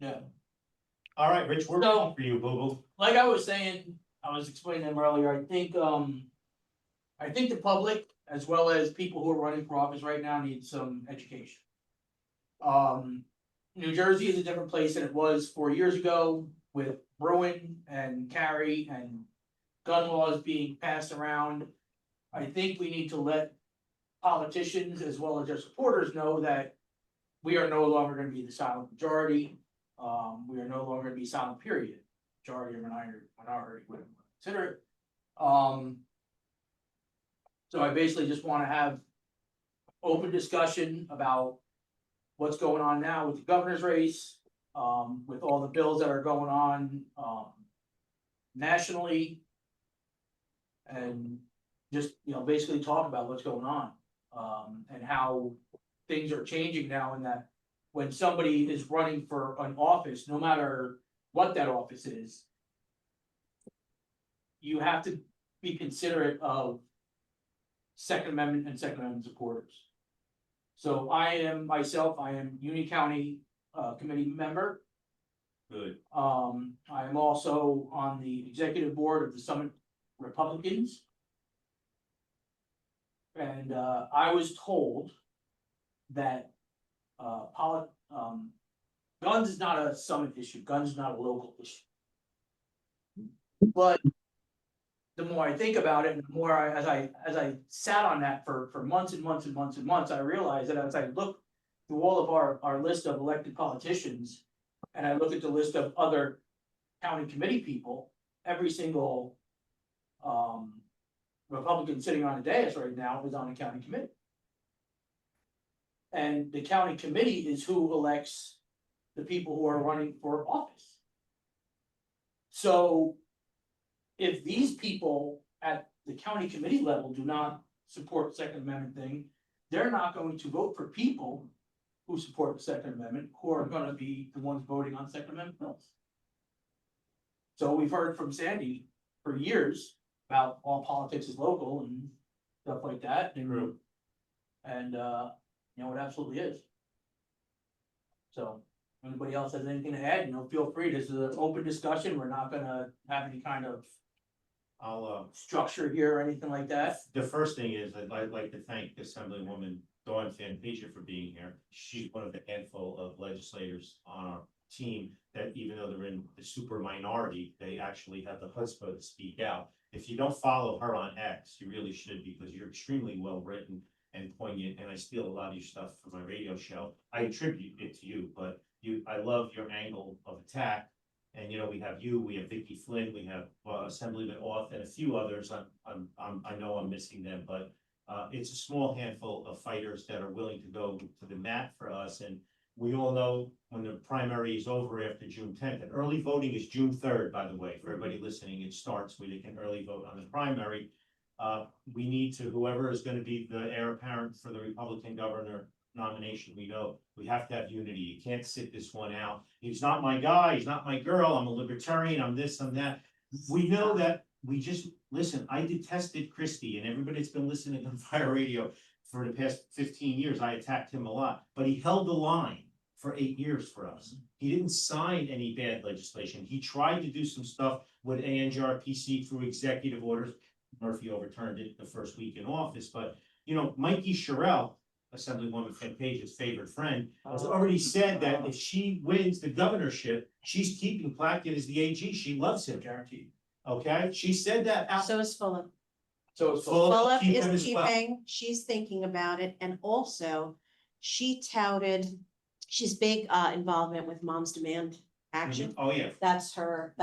Yeah. All right, Rich, we're So- ready for you, boo-boo. Like I was saying, I was explaining them earlier, I think the public, as well as people who are running for office right now, need some education. New Jersey is a different place than it was 4 years ago with Bruen and carry and gun laws being passed around. I think we need to let politicians as well as their supporters know that we are no longer gonna be the silent majority. We are no longer gonna be silent, period. Majority or minority, whatever you wanna consider it. So I basically just wanna have open discussion about what's going on now with the governor's race, with all the bills that are going on, nationally. And just, basically talk about what's going on, and how things are changing now, and that when somebody is running for an office, no matter what that office is, you have to be considerate of Second Amendment and Second Amendment supporters. So I am Union County committee member. Good. I am also on the executive board of the Summit Republicans. And I was told that guns is not a Summit issue, guns is not a local issue. But the more I think about it, and the more as I sat on that for months and months and months and months, I realized that as I look through all of our list of elected politicians, and I look at the list of other county committee people, every single Republican sitting on the dais right now is on the county committee. And the county committee is who elects the people who are running for office. So if these people at the county committee level do not support the Second Amendment thing, they're not going to vote for people who support the Second Amendment, who are gonna be the ones voting on Second Amendment bills. So we've heard from Sandy for years about all politics is local and stuff like that. True. And it absolutely is. So, anybody else has anything to add, feel free, this is an open discussion, we're not gonna have any kind of structure here or anything like that. The first thing is, I'd like to thank Assemblywoman Dawn Fantasia for being here. She's one of the handful of legislators on our team that, even though they're in the super minority, they actually have the chutzpah to speak out. If you don't follow her on X, you really should, because you're extremely well written and poignant, and I steal a lot of your stuff for my radio show. I attribute it to you, but I love your angle of attack. And we have you, we have Vicky Flynn, we have Assemblyman Off, and a few others. I know I'm missing them, but it's a small handful of fighters that are willing to go to the mat for us. And we all know when the primary is over after June 10th, and early voting is June 3rd, by the way, for everybody listening, it starts where they can early vote on the primary. We need to, whoever is going to be the heir apparent for the Republican governor nomination, we have to have unity. You can't sit this one out. He's not my guy, he's not my girl, I'm a libertarian, I'm this, I'm that. We know that. Listen, I detested Christie, and everybody that's been listening on Fire Radio for the past 15 years, I attacked him a lot, but he held the line for 8 years for us. He didn't sign any bad legislation. He tried to do some stuff with ANJRPC through executive orders. Murphy overturned it the first week in office, but Mikey Sherrill, Assemblywoman Fantasia's favorite friend, has already said that if she wins the governorship, she's keeping Plackett as the AG. She loves him, guaranteed. Okay, she said that out. So is Fulop. So it's Fulop keep him is as well. keeping, she's thinking about it, and also she touted, she's big involvement with Mom's Demand Action. Oh, yeah, That's her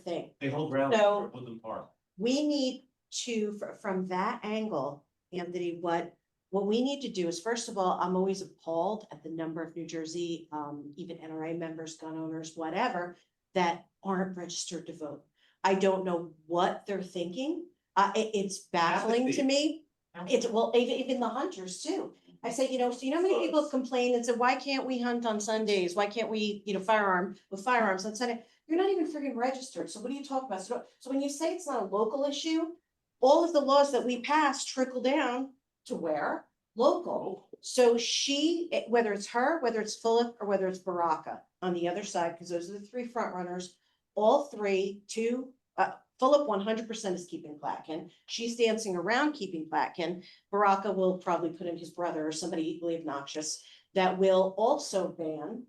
thing. they hold rallies So- at Woodland Park. We need to, from that angle, Anthony, what we need to do is, first of all, I'm always appalled at the number of New Jersey, even NRA members, gun owners, whatever, that aren't registered to vote. I don't know what they're thinking. It's baffling to me. It's, well, even the hunters too. I say, so how many people have complained and said, why can't we hunt on Sundays? Why can't we, firearms on Sunday? You're not even freaking registered. So what are you talking about? So when you say it's not a local issue, all of the laws that we pass trickle down to where? Local. So whether it's her, whether it's Fulop, or whether it's Baraka, on the other side, because those are the three front runners. All three, Philip 100% is keeping Platkin. She's dancing around keeping Platkin. Baraka will probably put in his brother or somebody equally obnoxious that will also ban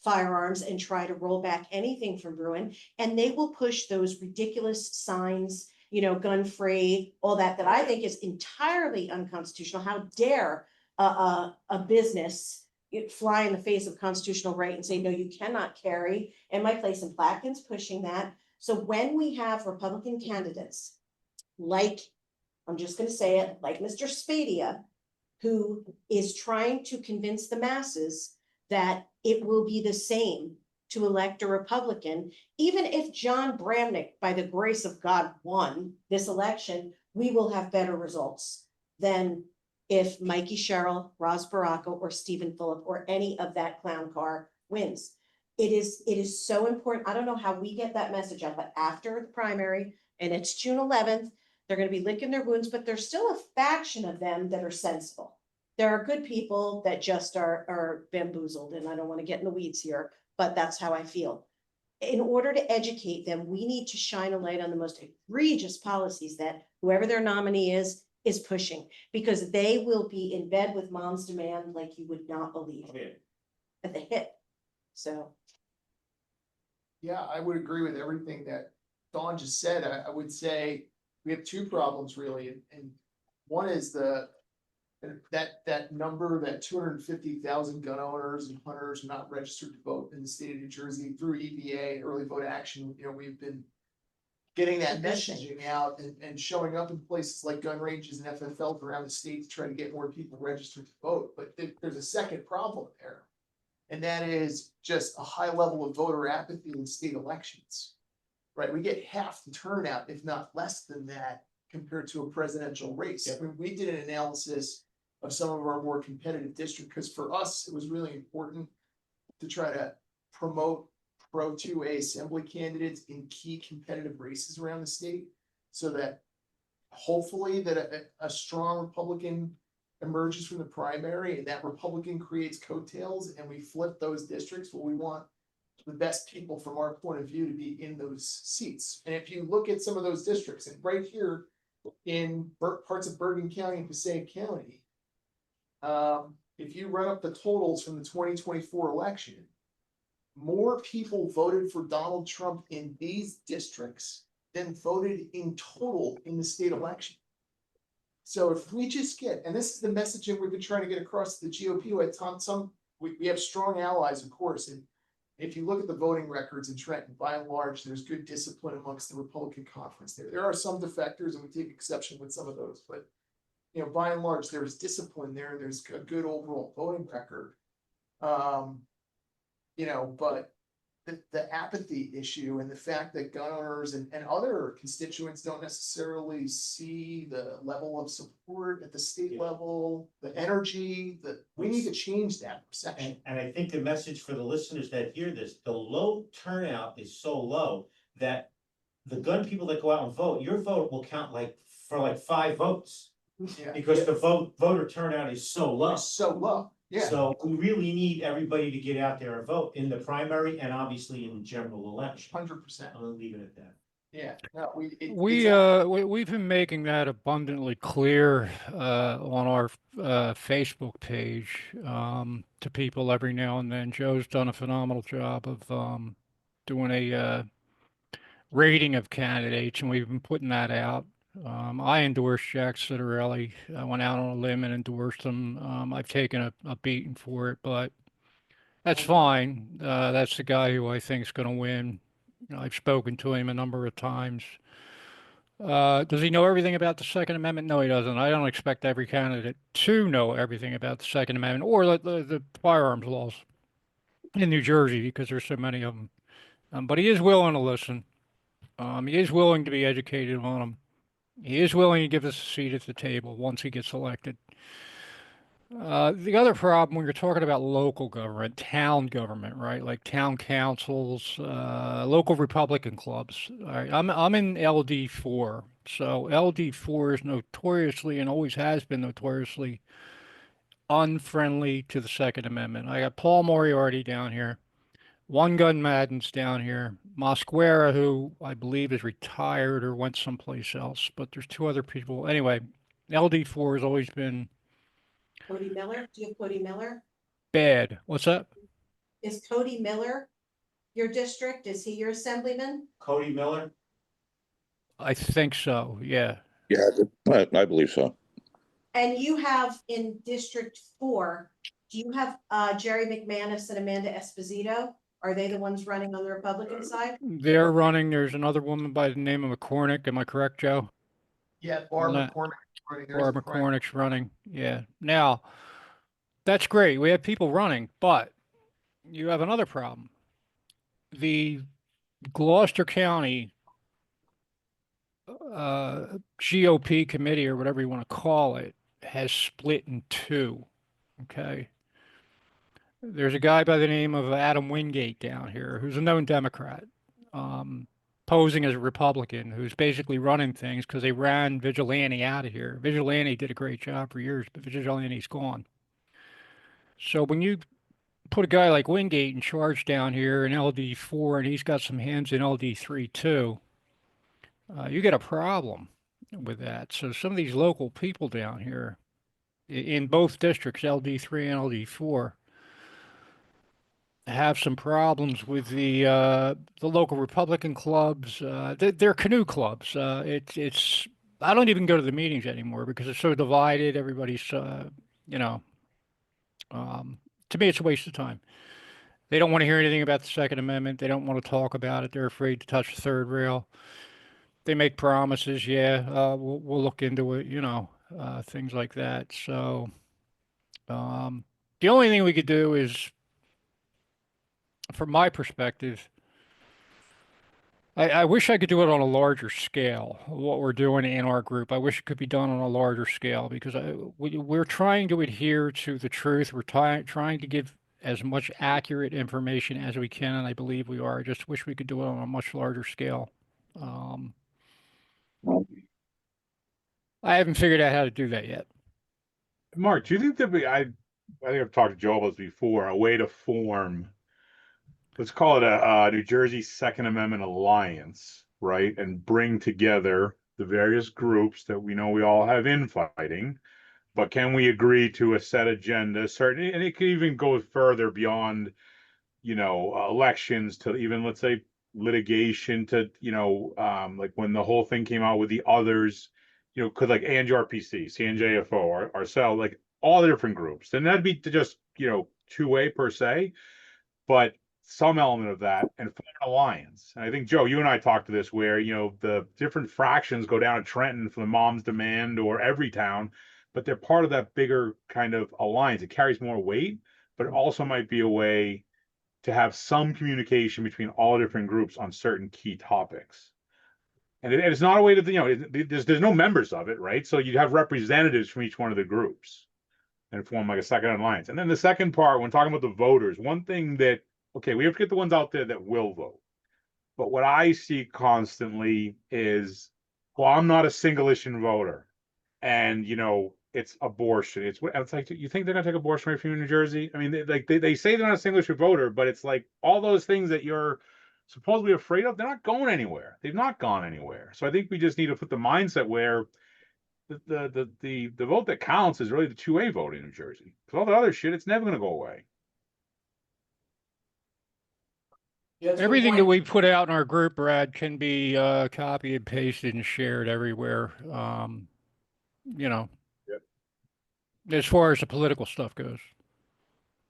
firearms and try to roll back anything from Bruen. And they will push those ridiculous signs, gun free, all that I think is entirely unconstitutional. How dare a business fly in the face of constitutional right and say, no, you cannot carry. And my place in Platkin's pushing that. So when we have Republican candidates, like, I'm just going to say it, like Mr. Spadia, who is trying to convince the masses that it will be the same to elect a Republican, even if John Bramnick, by the grace of God, won this election, we will have better results than if Mikey Sherrill, Roz Baraka, or Stephen Phillip, or any of that clown car wins. It is so important. I don't know how we get that message out, but after the primary, and it's June 11th, they're going to be licking their wounds, but there's still a faction of them that are sensible. There are good people that just are bamboozled, and I don't want to get in the weeds here, but that's how I feel. In order to educate them, we need to shine a light on the most egregious policies that whoever their nominee is pushing, because they will be in bed with mom's demand like you would not believe at the hit. So. Yeah, I would agree with everything that Dawn just said. I would say we have two problems really, and one is that number, that 250,000 gun owners and hunters not registered to vote in the state of New Jersey through EVA, early vote action. We've been getting that messaging out and showing up in places like gun ranges and FFLs around the state to try to get more people registered to vote. But there's a second problem there, and that is just a high level of voter apathy in state elections, right? We get half the turnout, if not less than that, compared to a presidential race. I mean, we did an analysis of some of our more competitive districts, because for us, it was really important to try to promote Pro 2A assembly candidates in key competitive races around the state, so that hopefully that a strong Republican emerges from the primary, and that Republican creates coattails, and we flip those districts where we want the best people from our point of view to be in those seats. And if you look at some of those districts, and right here in parts of Bergen County and Passaic County, if you run up the totals from the 2024 election, more people voted for Donald Trump in these districts than voted in total in the state election. So if we just get, and this is the messaging we've been trying to get across to the GOP, we have strong allies, of course, and if you look at the voting records in Trenton, by and large, there's good discipline amongst the Republican conference there. There are some defectors, and we take exception with some of those, but by and large, there's discipline there. There's a good overall voting record. But the apathy issue and the fact that gun owners and other constituents don't necessarily see the level of support at the state level, the energy, that we need to change that perception. And I think the message for the listeners that hear this, the low turnout is so low that the gun people that go out and vote, your vote will count for 5 votes. Yeah. Because the voter turnout is so low. It's so low. Yeah. So we really need everybody to get out there and vote in the primary and obviously in the general election. 100%. I'm gonna leave it at that. Yeah. No, We've been making that abundantly clear on our Facebook page to people every now and then. Joe's done a phenomenal job of doing a rating of candidates, and we've been putting that out. I endorsed Jack Citarelli. I went out on a limb and endorsed him. I've taken a beating for it, but that's fine. That's the guy who I think is going to win. I've spoken to him a number of times. Does he know everything about the Second Amendment? No, he doesn't. I don't expect every candidate to know everything about the Second Amendment or the firearms laws in New Jersey, because there's so many of them. But he is willing to listen. He is willing to be educated on them. He is willing to give us a seat at the table once he gets elected. The other problem when you're talking about local government, town government, right? Like town councils, local Republican clubs. All right, I'm in LD4, so LD4 is notoriously and always has been notoriously unfriendly to the Second Amendment. I got Paul Moriarty down here. One Gun Madden's down here. Mosquera, who I believe is retired or went someplace else, but there's two other people. Anyway, LD4 has always been Cody Miller, do you have Cody Miller? bad. What's that? Is Cody Miller your district? Is he your assemblyman? Cody Miller? I think so. Yeah. Yeah, I believe so. And you have in District 4, do you have Jerry McManus and Amanda Esposito? Are they the ones running on the Republican side? They're running. There's another woman by the name of McCormick. Am I correct, Joe? Yeah, Barb Not- McCormick. Running. There's Barbara Brian. McCormick's running. Yeah. Now, that's great. We have people running, but you have another problem. The Gloucester County GOP committee, or whatever you want to call it, has split in two. Okay. There's a guy by the name of Adam Wingate down here who's a known Democrat, posing as a Republican, who's basically running things because they ran Vigilante out of here. Vigilante did a great job for years, but Vigilante's gone. So when you put a guy like Wingate in charge down here in LD4, and he's got some hands in LD3 too, you get a problem with that. So some of these local people down here in both districts, LD3 and LD4, have some problems with the local Republican clubs. They're canoe clubs. It's I don't even go to the meetings anymore because it's so divided. Everybody's you know, to me it's a waste of time. They don't want to hear anything about the Second Amendment. They don't want to talk about it. They're afraid to touch the third rail. They make promises. Yeah, we'll look into it. Things like that. So the only thing we could do is, from my perspective, I wish I could do it on a larger scale. What we're doing in our group, I wish it could be done on a larger scale because we're trying to adhere to the truth. We're trying to give as much accurate information as we can, and I believe we are. I just wish we could do it on a much larger scale. I haven't figured out how to do that yet. Mark, do you think that I think I've talked to Joe about this before, a way to form, let's call it a New Jersey Second Amendment Alliance, right? And bring together the various groups that we know we all have infighting, but can we agree to a set agenda, certain, and it could even go further beyond, elections to even, let's say, litigation to, like when the whole thing came out with the others, could like ANJRPC, CNJFO, ourselves, like all the different groups. Then that'd be to just, two-way per se, but some element of that and form an alliance. And I think, Joe, you and I talked to this where, the different fractions go down to Trenton for the Mom's Demand or Everytown, but they're part of that bigger kind of alliance. It carries more weight, but it also might be a way to have some communication between all different groups on certain key topics. And it's not a way to, there's no members of it, right? So you'd have representatives from each one of the groups and form like a second alliance. And then the second part, when talking about the voters, one thing that, okay, we have to get the ones out there that will vote. But what I see constantly is, well, I'm not a single issue voter. And, it's abortion. It's like, you think they're going to take abortion away from you in New Jersey? I mean, they say they're not a single issue voter, but it's like all those things that you're supposedly afraid of, they're not going anywhere. They've not gone anywhere. So I think we just need to put the mindset where the vote that counts is really the two-way vote in New Jersey. Because all the other shit, it's never going to go away. Yeah, that's a good Everything point. that we put out in our group, Brad, can be copied and pasted and shared everywhere. Yep. As far as the political stuff goes.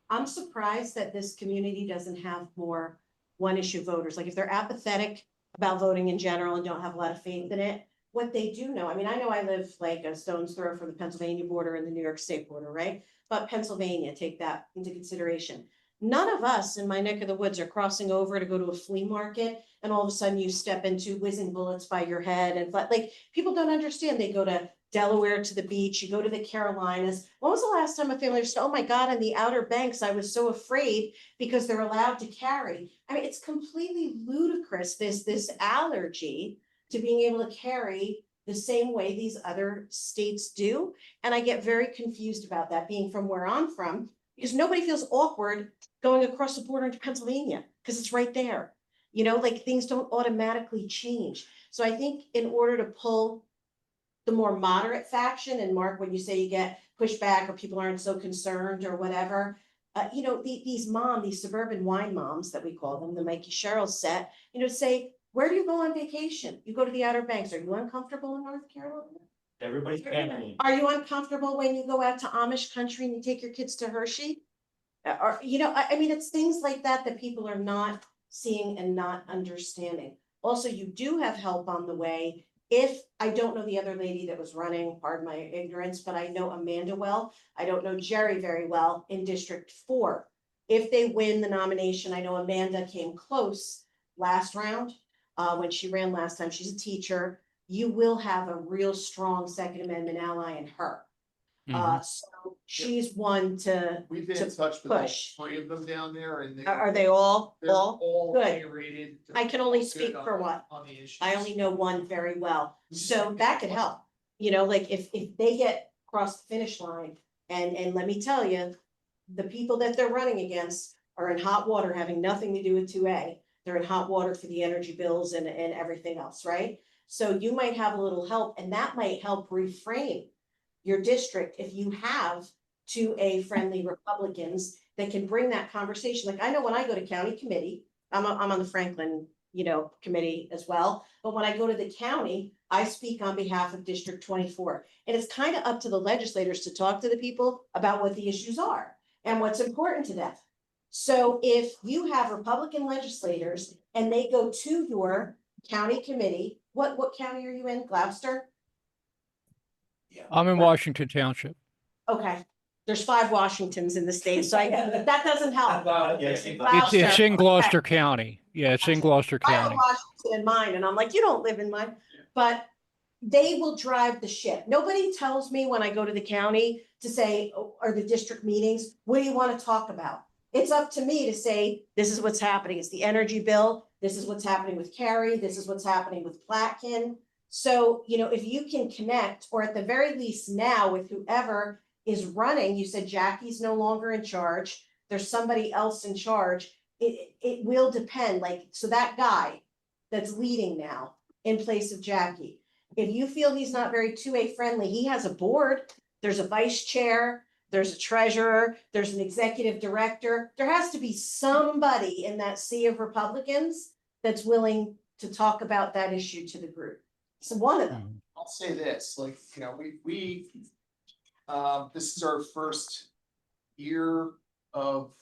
I'm surprised that this community doesn't have more one-issue voters. Like if they're apathetic about voting in general and don't have a lot of faith in it, what they do know, I mean, I know I live like a stone's throw from the Pennsylvania border and the New York State border, right? But Pennsylvania, take that into consideration. None of us in my neck of the woods are crossing over to go to a flea market and all of a sudden you step into whizzing bullets by your head and like people don't understand. They go to Delaware to the beach, you go to the Carolinas. When was the last time a family said, oh my God, in the Outer Banks, I was so afraid because they're allowed to carry. I mean, it's completely ludicrous, this allergy to being able to carry the same way these other states do. And I get very confused about that being from where I'm from, because nobody feels awkward going across the border into Pennsylvania. because it's right there. You know, like things don't automatically change. So I think in order to pull the more moderate faction, and Mark, when you say you get pushback or people aren't so concerned or whatever, you know, these suburban wine moms that we call them, the Mikey Cheryl set, you know, say, where do you go on vacation? You go to the Outer Banks. Are you uncomfortable in North Carolina? Everybody's family. Are you uncomfortable when you go out to Amish country and you take your kids to Hershey? Or, you know, I mean, it's things like that that people are not seeing and not understanding. Also, you do have help on the way. If I don't know the other lady that was running, pardon my ignorance, but I know Amanda well. I don't know Jerry very well in District 4. If they win the nomination, I know Amanda came close last round when she ran last time. She's a teacher. You will have a real strong Second Amendment ally in her. So she's one to, We've been to in touch with all push. 3 of them down there and Are they all, they're all? all Good. A-rated. I can only They're speak good for one. on the issues. I only know one very well, so that could help. You know, like if they get across the finish line, and let me tell you, the people that they're running against are in hot water, having nothing to do with 2A. They're in hot water for the energy bills and everything else, right? So you might have a little help, and that might help reframe your district if you have 2A friendly Republicans that can bring that conversation. Like I know when I go to county committee, I'm on the Franklin, you know, committee as well. But when I go to the county, I speak on behalf of District 24. And it's kind of up to the legislators to talk to the people about what the issues are and what's important to them. So if you have Republican legislators and they go to your county committee, what county are you in? Gloucester? I'm in Washington Township. Okay, there's 5 Washingtons in the state, so that doesn't help. It's in Gloucester County. Yeah, it's in Gloucester I have County. Washington in mine, and I'm like, you don't live in mine, but they will drive the ship. Nobody tells me when I go to the county to say, or the district meetings, what do you want to talk about? It's up to me to say, this is what's happening. It's the energy bill. This is what's happening with Cary. This is what's happening with Platkin. So, you know, if you can connect, or at the very least now with whoever is running, you said Jackie's no longer in charge. There's somebody else in charge. It will depend, like, so that guy that's leading now in place of Jackie, if you feel he's not very 2A friendly, he has a board, there's a vice chair, there's a treasurer, there's an executive director. There has to be somebody in that sea of Republicans that's willing to talk about that issue to the group. So one of them. I'll say this, like, you know, we this is our first year of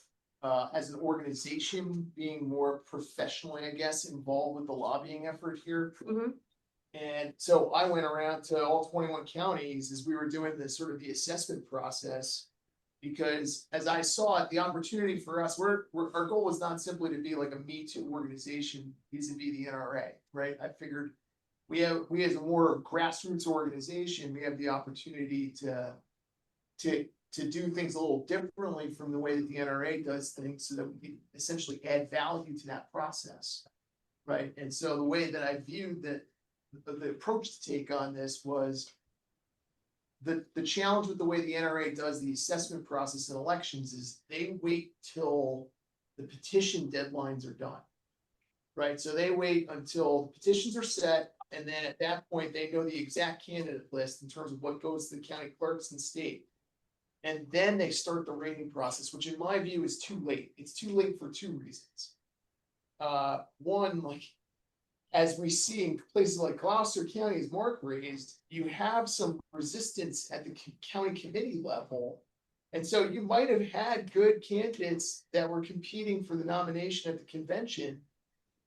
as an organization being more professionally, I guess, involved with the lobbying effort here. Mhm. And so I went around to all 21 counties as we were doing the sort of the assessment process. Because as I saw it, the opportunity for us, our goal was not simply to be like a Me Too organization vis-a-vis the NRA, right? I figured we as a more grassroots organization, we have the opportunity to do things a little differently from the way that the NRA does things, so that we can essentially add value to that process, right? And so the way that I viewed that the approach to take on this was the challenge with the way the NRA does the assessment process in elections is they wait till the petition deadlines are done, right? So they wait until the petitions are set, and then at that point, they know the exact candidate list in terms of what goes to the county clerks and state. And then they start the rating process, which in my view is too late. It's too late for 2 reasons. One, like, as we see in places like Gloucester County, as Mark raised, you have some resistance at the county committee level. And so you might have had good candidates that were competing for the nomination at the convention,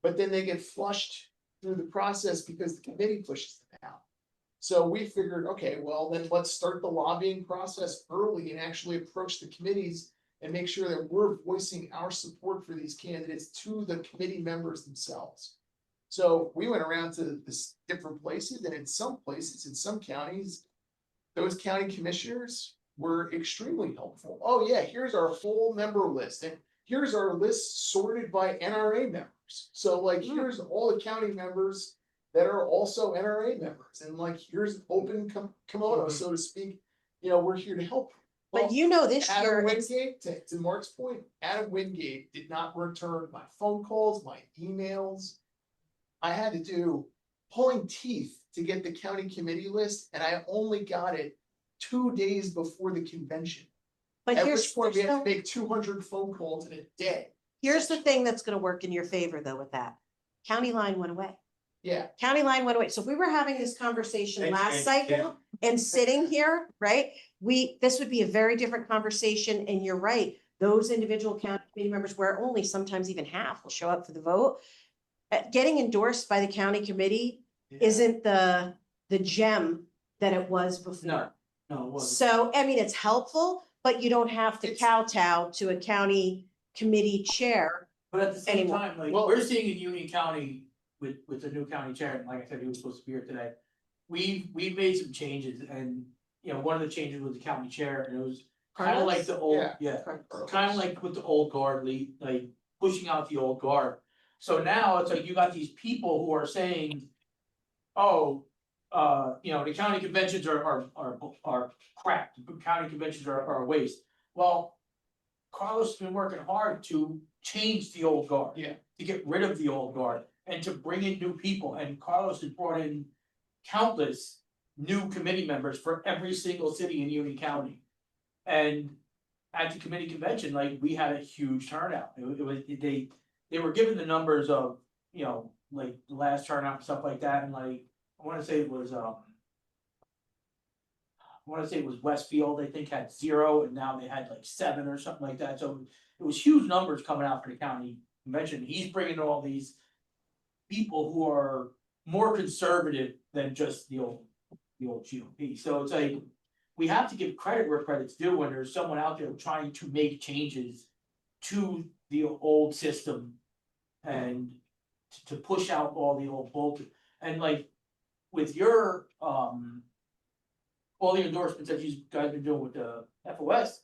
but then they get flushed through the process because the committee pushes them out. So we figured, okay, well, then let's start the lobbying process early and actually approach the committees and make sure that we're voicing our support for these candidates to the committee members themselves. So we went around to this different places, and in some places, in some counties, those county commissioners were extremely helpful. Oh yeah, here's our full member list, and here's our list sorted by NRA members. So like, here's all the county members that are also NRA members, and like, here's open kimono, so to speak. You know, we're here to help. But you know, this Adam year, it's, Wingate, to Mark's point, Adam Wingate did not return my phone calls, my emails. I had to do pulling teeth to get the county committee list, and I only got it 2 days before the convention. but At here's, which point we had to so- make 200 phone calls in a day. here's the thing that's gonna work in your favor though with that. County line went away. Yeah, County line went away. So if we were having this conversation And- last and- cycle and sitting here, right? This would be a very different conversation, and you're right. Those individual county committee members, where only sometimes even half will show up for the vote. Getting endorsed by the county committee isn't the gem that it was before. No, no, it wasn't. So, I mean, it's helpful, but you don't have to It's- kowtow to a county committee chair. But at the same Anymore. time, like, Well- we're seeing in Union County with the new county chair, and like I said, he was supposed to be here today. We've made some changes, and, you know, one of the changes was the county chair, and it was kind of like the old, Yeah. kind of like with the old guard, like pushing out the old guard. So now it's like you got these people who are saying, oh, you know, the county conventions are crap, the county conventions are a waste. Well, Carlos has been working hard to change the old guard. Yeah. To get rid of the old guard and to bring in new people, and Carlos has brought in countless new committee members for every single city in Union County. And at the committee convention, like, we had a huge turnout. It was, they were given the numbers of, you know, like the last turnout and stuff like that, and like, I wanna say it was, Westfield, I think, had 0, and now they had like 7 or something like that, so it was huge numbers coming out for the county convention. He's bringing all these people who are more conservative than just the old GOP, so it's like, we have to give credit where credit's due when there's someone out there trying to make changes to the old system and to push out all the old bull. And like, with your, all the endorsements that you guys been doing with the FOS,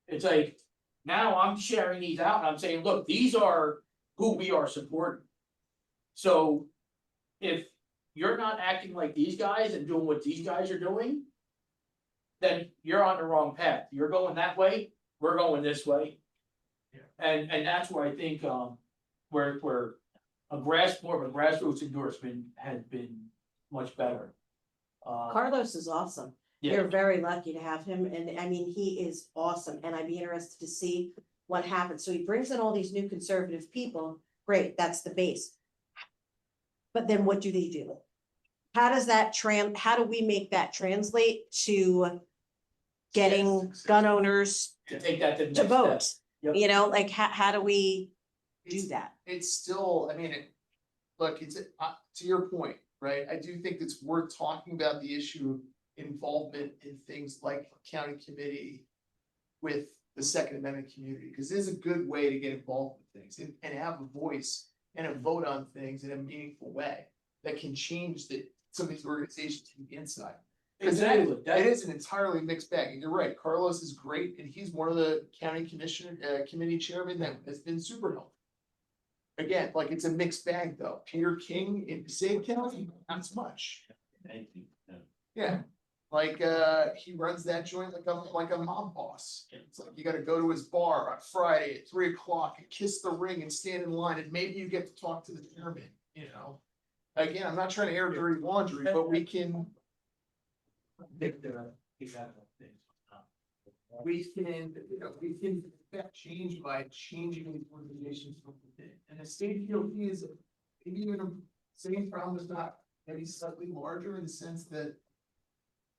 it's like, now I'm sharing these out and I'm saying, look, these are who we are supporting. So if you're not acting like these guys and doing what these guys are doing, then you're on the wrong path. You're going that way, we're going this way. And that's where I think, where more of a grassroots endorsement has been much better. Carlos is awesome. Yeah. You're very lucky to have him, and I mean, he is awesome, and I'd be interested to see what happens. So he brings in all these new conservative people, great, that's the base. But then what do they do? How does that how do we make that translate to getting gun owners To take that to the to next step. vote? Yep. You know, like, how do we do It's- that? It's still, I mean, look, it's, to your point, right? I do think it's worth talking about the issue of involvement in things like county committee with the Second Amendment community, because it is a good way to get involved with things and have a voice and a vote on things in a meaningful way that can change some of these organizations from the inside. Because Exactly. it is an entirely mixed bag, and you're right, Carlos is great, and he's one of the county committee chairmen that has been super helpful. Again, like, it's a mixed bag though, Peter King in Passaic County, not as much, Anything, no. yeah. Like, he runs that joint like a mob boss, it's like, you gotta go to his bar on Friday at 3 o'clock and kiss the ring and stand in line, and maybe you get to talk to the chairman, you know? Again, I'm not trying to air dirty laundry, but we can. We can, we can affect change by changing these organizations from within, and the state GOP is maybe even a same problem, is not maybe slightly larger in the sense that.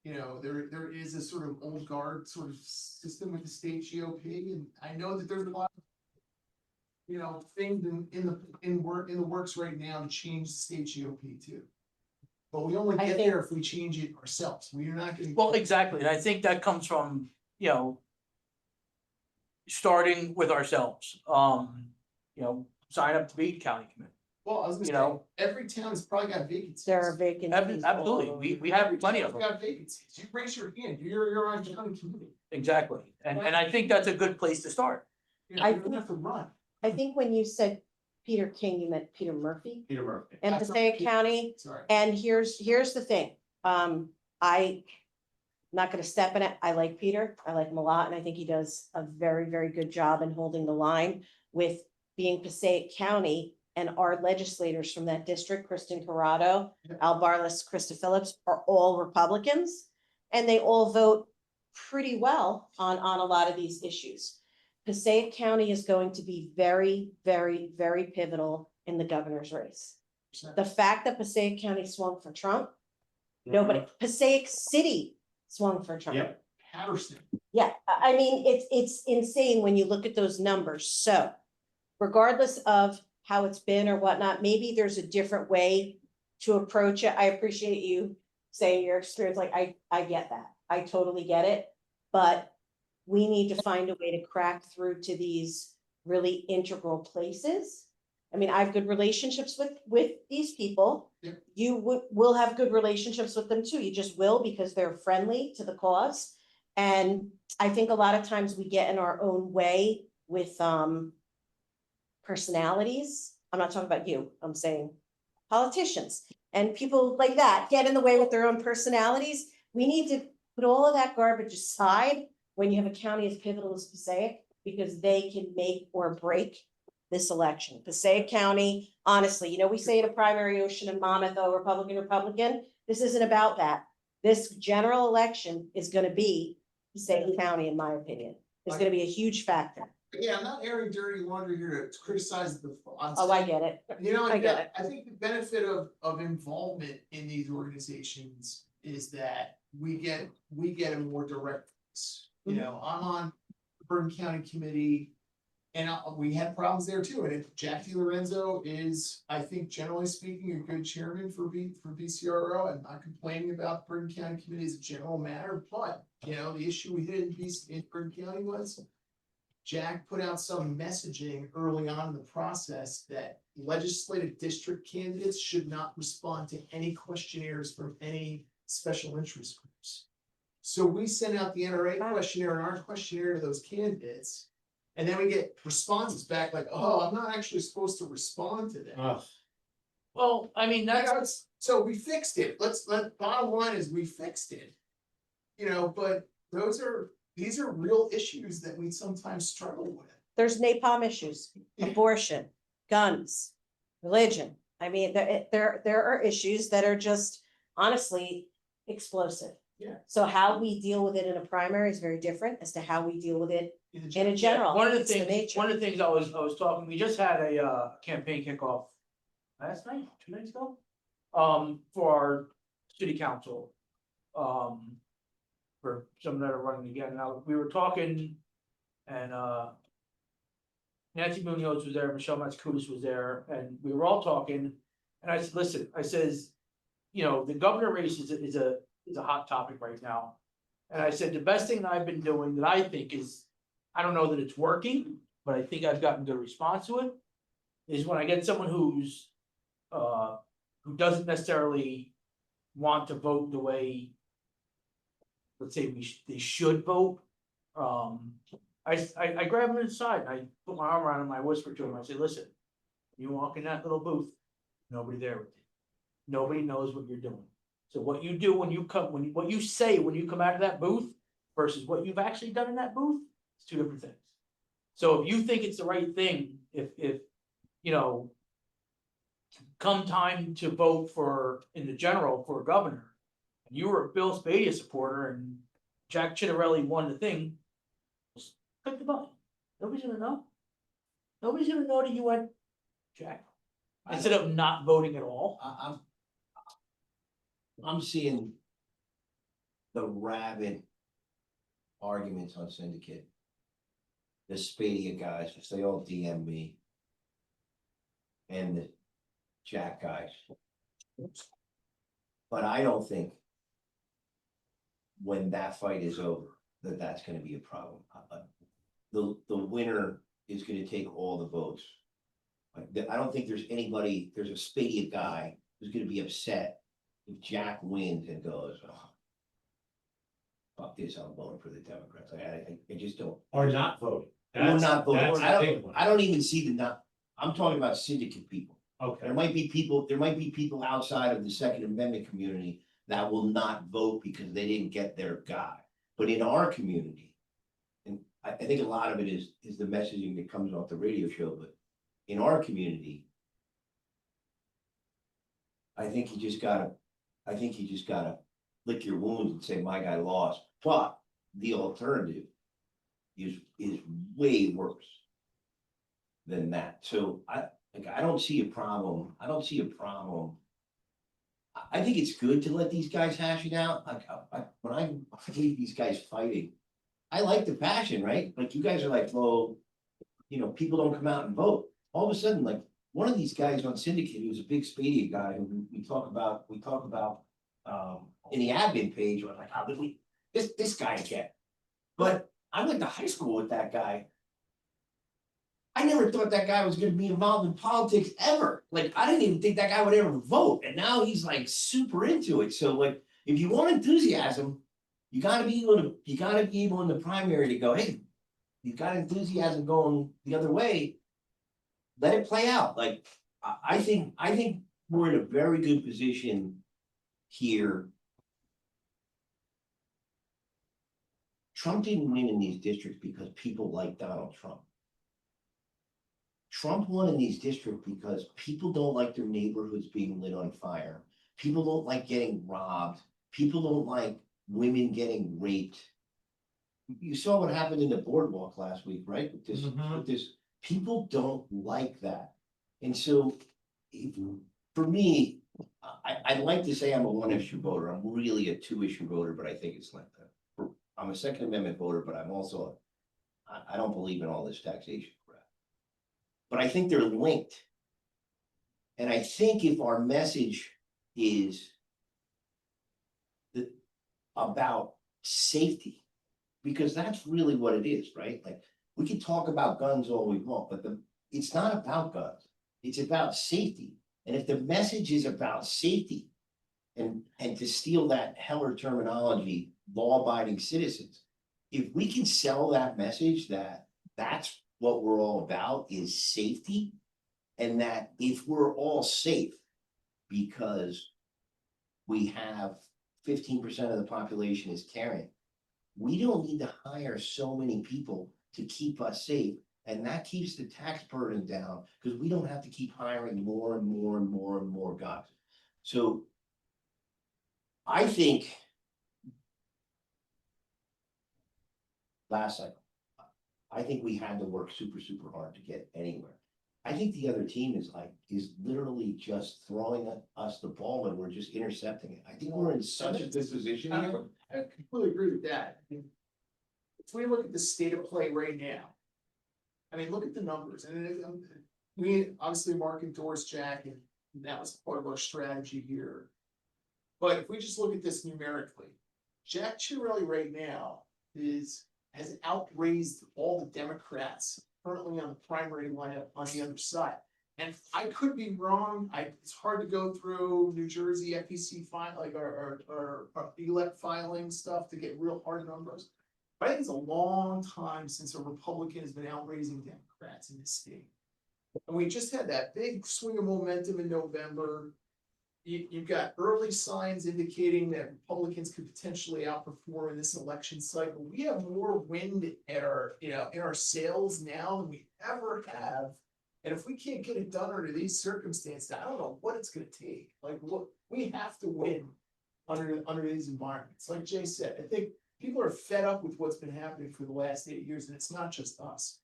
You know, there is a sort of old guard sort of system with the state GOP, and I know that there's a lot of. You know, things in the works right now to change the state GOP too. But we only I get think- there if we change it ourselves, we are not gonna. Well, exactly, and I think that comes from, you know, starting with ourselves, sign up to be county committee. Well, I was you gonna know. say, every town has probably got vacancies. There are vacancies. all Absolutely, over. we have Every plenty of town's them, got vacancies, you raise your hand, you're on county committee. exactly, and I think that's a good place to start. You know, I you don't think- have to run. I think when you said Peter King, you meant Peter Murphy Peter Murphy. in That's Passaic okay. County. Sorry. And here's the thing, I not gonna step in it. I like Peter. I like him a lot, and I think he does a very, very good job in holding the line with being Passaic County, and our legislators from that district, Kristen Corrado, Al Barlis, Krista Phillips, are all Republicans. And they all vote pretty well on a lot of these issues. Passaic County is going to be very, very, very pivotal in the governor's race. The fact that Passaic County swung for Trump, nobody, Passaic City swung for Trump. Yep. Patterson. Yeah, I mean, it's insane when you look at those numbers. So regardless of how it's been or whatnot, maybe there's a different way to approach it. I appreciate you saying your experience. Like, I get that. I totally get it. But we need to find a way to crack through to these really integral places. I mean, I have good relationships with these people. Yeah. You will have good relationships with them too. You just will, because they're friendly to the cause. And I think a lot of times we get in our own way with personalities. I'm not talking about you. I'm saying politicians and people like that get in the way with their own personalities. We need to put all of that garbage aside when you have a county as pivotal as Passaic, because they can make or break this election. Passaic County, honestly, you know, we say at a primary Ocean and Monmouth, oh, Republican. This isn't about that. This general election is going to be Passaic County, in my opinion. It's going to be a huge factor. Yeah, I'm not airing dirty laundry here to criticize the. Oh, I get it. You know, I get it. I think the benefit of involvement in these organizations is that we get a more direct, you know, I'm on the Bruen County Committee. And we had problems there too. And if Jack DiLorenzo is, I think, generally speaking, a good chairman for BCRO. I'm not complaining about Bruen County Committee as a general matter, but you know, the issue we had in Bruen County was Jack put out some messaging early on in the process that legislative district candidates should not respond to any questionnaires from any special interest groups. So we sent out the NRA questionnaire and our questionnaire to those candidates. And then we get responses back like, oh, I'm not actually supposed to respond to that. Well, I mean, that's, So we fixed it. Bottom line is we fixed it. You know, but these are real issues that we sometimes struggle with. There's napalm issues, abortion, guns, religion. I mean, there are issues that are just honestly explosive. Yeah. So how we deal with it in a primary is very different as to how we deal with it in a general. one of the It's things, nature. one of the things I was talking, we just had a campaign kickoff last night, 2 nights ago. For our city council. For some that are running again. Now, we were talking and Nancy Munoz was there, Michelle Matskudis was there, and we were all talking. And I said, listen, I says, you know, the governor race is a hot topic right now. And I said, the best thing that I've been doing that I think is, I don't know that it's working, but I think I've gotten good response to it, is when I get someone who's who doesn't necessarily want to vote the way, let's say they should vote. I grab him inside, and I put my arm around him, I whisper to him, I say, listen, you walk in that little booth, nobody there with you. Nobody knows what you're doing. So what you do when you come, what you say when you come out of that booth versus what you've actually done in that booth, it's two different things. So if you think it's the right thing, if you know, come time to vote for, in the general, for a governor, and you were a Bill Spadia supporter and Jack Chittarelli won the thing, just click the button. Nobody's gonna know. Nobody's gonna know that you went Jack. Instead of not voting at all. I'm seeing the rabid arguments on Syndicate. The Spadia guys, because they all DM me. And the Jack guys. But I don't think when that fight is over, that's gonna be a problem. The winner is gonna take all the votes. Like, I don't think there's a Spadia guy who's gonna be upset if Jack wins and goes, oh, fuck this, I'm voting for the Democrats. I just don't. Or not voting. Or not voting. That's I the big one. don't even see I'm talking about Syndicate people. Okay. There might be people outside of the Second Amendment community that will not vote because they didn't get their guy. But in our community, and I think a lot of it is the messaging that comes off the radio show, but in our community, I think you just gotta lick your wounds and say, my guy lost. But the alternative is way worse than that. So I don't see a problem. I don't see a problem. I think it's good to let these guys hash it out. When I leave these guys fighting, I like the passion, right? Like, you guys are like, well, you know, people don't come out and vote. All of a sudden, like, one of these guys on Syndicate, who's a big Spadia guy, who we talk about in the admin page, we're like, how did we, this guy again? But I went to high school with that guy. I never thought that guy was gonna be involved in politics ever. Like, I didn't even think that guy would ever vote, and now he's like super into it. So like, if you want enthusiasm, you gotta be able in the primary to go, hey, you've got enthusiasm going the other way. Let it play out. Like, I think we're in a very good position here. Trump didn't win in these districts because people like Donald Trump. Trump won in these districts because people don't like their neighborhoods being lit on fire. People don't like getting robbed. People don't like women getting raped. You saw what happened in the boardwalk last week, right? With this, people don't like that. And so for me, I'd like to say I'm a one-issue voter. I'm really a two-issue voter, but I think it's like that. I'm a Second Amendment voter, but I'm also, I don't believe in all this taxation crap. But I think they're linked. And I think if our message is about safety, because that's really what it is, right? Like, we can talk about guns all we want, but it's not about guns. It's about safety. And if the message is about safety, and to steal that Heller terminology, law-abiding citizens, if we can sell that message that that's what we're all about, is safety, and that if we're all safe because we have 15% of the population is carrying, we don't need to hire so many people to keep us safe. And that keeps the tax burden down because we don't have to keep hiring more and more and more and more guys. So I think last cycle, I think we had to work super, super hard to get anywhere. I think the other team is literally just throwing us the ball and we're just intercepting it. I think we're in such a disposition here. I completely agree with that. I mean, if we look at the state of play right now, I mean, look at the numbers, and we obviously Mark endorsed Jack, and that was part of our strategy here. But if we just look at this numerically, Jack Chiarelli right now has outraised all the Democrats currently on the primary lineup on the other side. And I could be wrong. It's hard to go through New Jersey FEC file, like our elect filing stuff to get real hard numbers. But I think it's a long time since a Republican has been outraising Democrats in this state. And we just had that big swing of momentum in November. You've got early signs indicating that Republicans could potentially outperform in this election cycle. We have more wind at our, in our sails now than we ever have. And if we can't get it done under these circumstances, I don't know what it's going to take. Like, look, we have to win under these environments. Like Jay said, I think people are fed up with what's been happening for the last 8 years, and it's not just us.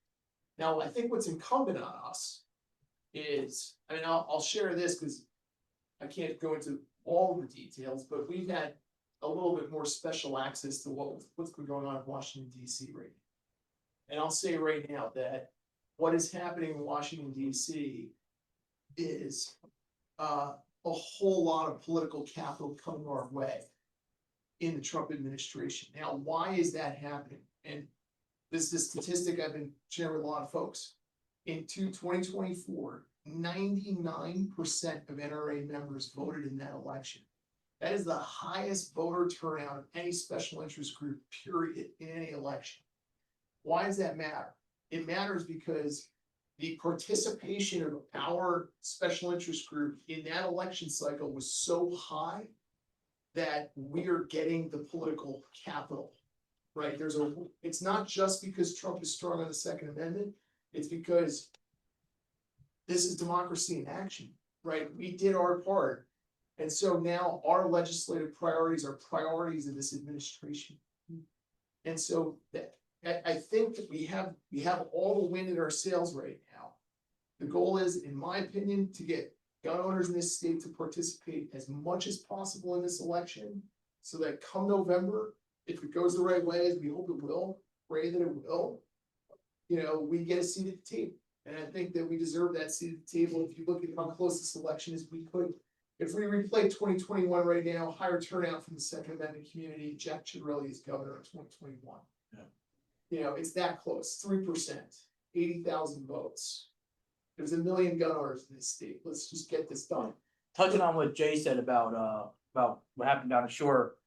Now, I think what's incumbent on us is, I mean, I'll share this because I can't go into all the details, but we've had a little bit more special access to what's been going on in Washington, D.C. right now. And I'll say right now that what is happening in Washington, D.C. is a whole lot of political capital coming our way in the Trump administration. Now, why is that happening? And this is a statistic I've been sharing with a lot of folks. In 2024, 99% of NRA members voted in that election. That is the highest voter turnout of any special interest group, period, in any election. Why does that matter? It matters because the participation of our special interest group in that election cycle was so high that we are getting the political capital. Right, it's not just because Trump is strong on the Second Amendment, it's because this is democracy in action, right? We did our part. And so now our legislative priorities are priorities of this administration. And so that, I think that we have all the wind in our sails right now. The goal is, in my opinion, to get gun owners in this state to participate as much as possible in this election, so that come November, if it goes the right way, as we hope it will, pray that it will, we get a seat at the table. And I think that we deserve that seat at the table. If you look at how close this election is, we could, if we replay 2021 right now, higher turnout from the Second Amendment community, Jack Ciattarelli is governor in 2021. Yeah. It's that close, 3%, 80,000 votes. There's 1 million gun owners in this state. Let's just get this done. Touching on what Jay said about what happened down the shore.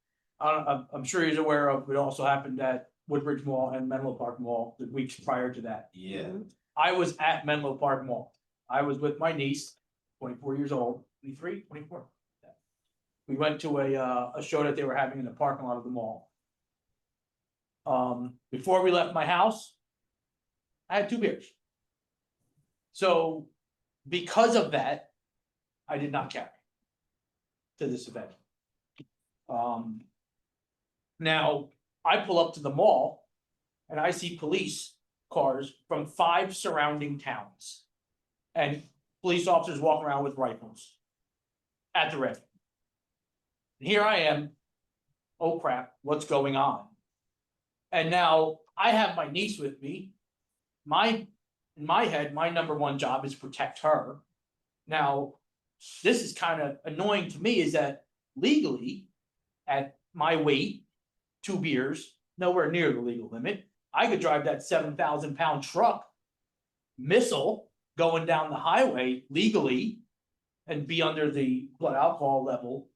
I'm sure he's aware of what also happened at Woodbridge Mall and Menlo Park Mall the weeks prior to that. Yeah. I was at Menlo Park Mall. I was with my niece, 24 years old, 23, 24. We went to a show that they were having in the parking lot of the mall. Before we left my house, I had 2 beers. So because of that, I did not carry to this event. Now I pull up to the mall and I see police cars from 5 surrounding towns and police officers walking around with rifles at the red. And here I am, oh crap, what's going on? And now I have my niece with me. In my head, my number one job is protect her. Now, this is kind of annoying to me, is that legally, at my weight, 2 beers, nowhere near the legal limit, I could drive that 7,000-pound truck, missile, going down the highway legally and be under the blood alcohol level,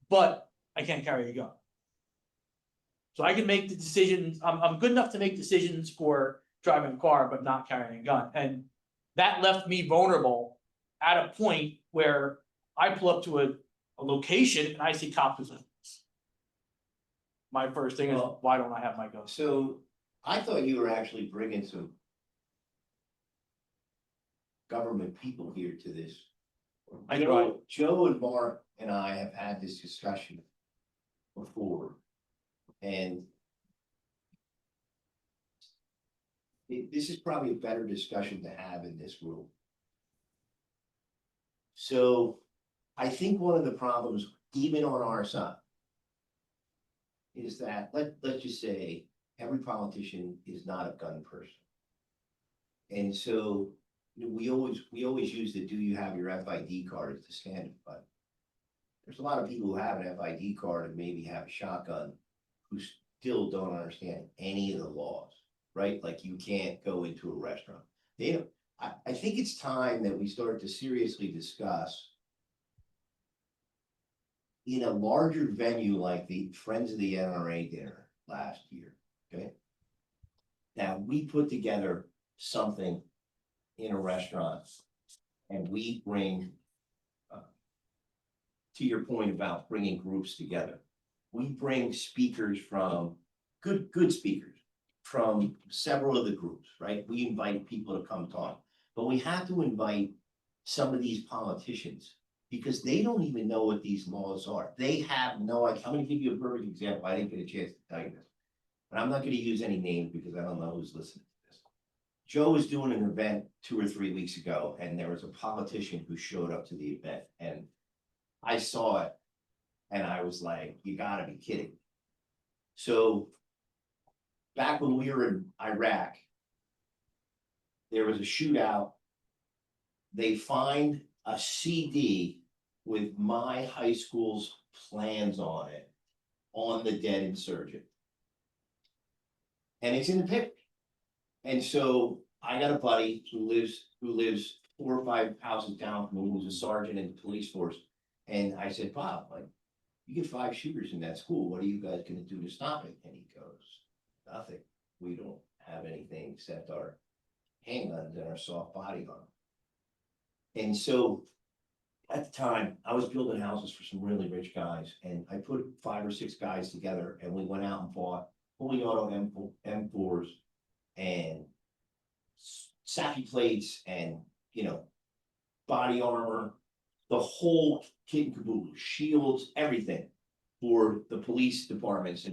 but I can't carry a gun. So I can make the decisions, I'm good enough to make decisions for driving a car, but not carrying a gun. And that left me vulnerable at a point where I pull up to a location and I see cops. My first thing is, why don't I have my gun? So I thought you were actually bringing some government people here to this. I tried. Joe and Mark and I have had this discussion before, and this is probably a better discussion to have in this room. So I think one of the problems, even on our side, is that let's just say every politician is not a gun person. And so we always use the do you have your FID card as the standard, but there's a lot of people who have an FID card and maybe have a shotgun who still don't understand any of the laws, right? Like you can't go into a restaurant. I think it's time that we start to seriously discuss in a larger venue like the Friends of the NRA dinner last year, okay? Now, we put together something in a restaurant and we bring, to your point about bringing groups together, we bring speakers from, good speakers from several of the groups, right? We invite people to come talk, but we have to invite some of these politicians because they don't even know what these laws are. They have no idea. I'm going to give you a perfect example. I didn't get a chance to tell you this, but I'm not going to use any names because I don't know who's listening to this. Joe was doing an event 2 or 3 weeks ago, and there was a politician who showed up to the event, and I saw it, and I was like, you gotta be kidding. So back when we were in Iraq, there was a shootout. They find a CD with my high school's plans on it, on the dead insurgent. And it's in the paper. And so I got a buddy who lives 4 or 5 houses down from me, who's a sergeant in the police force. And I said, Bob, like, you get 5 shooters in that school. What are you guys gonna do to stop it? And he goes, nothing. We don't have anything except our handguns and our soft body armor. And so at the time, I was building houses for some really rich guys, and I put 5 or 6 guys together, and we went out and bought fully auto M4s and sappy plates and, body armor, the whole kit and caboodle, shields, everything for the police departments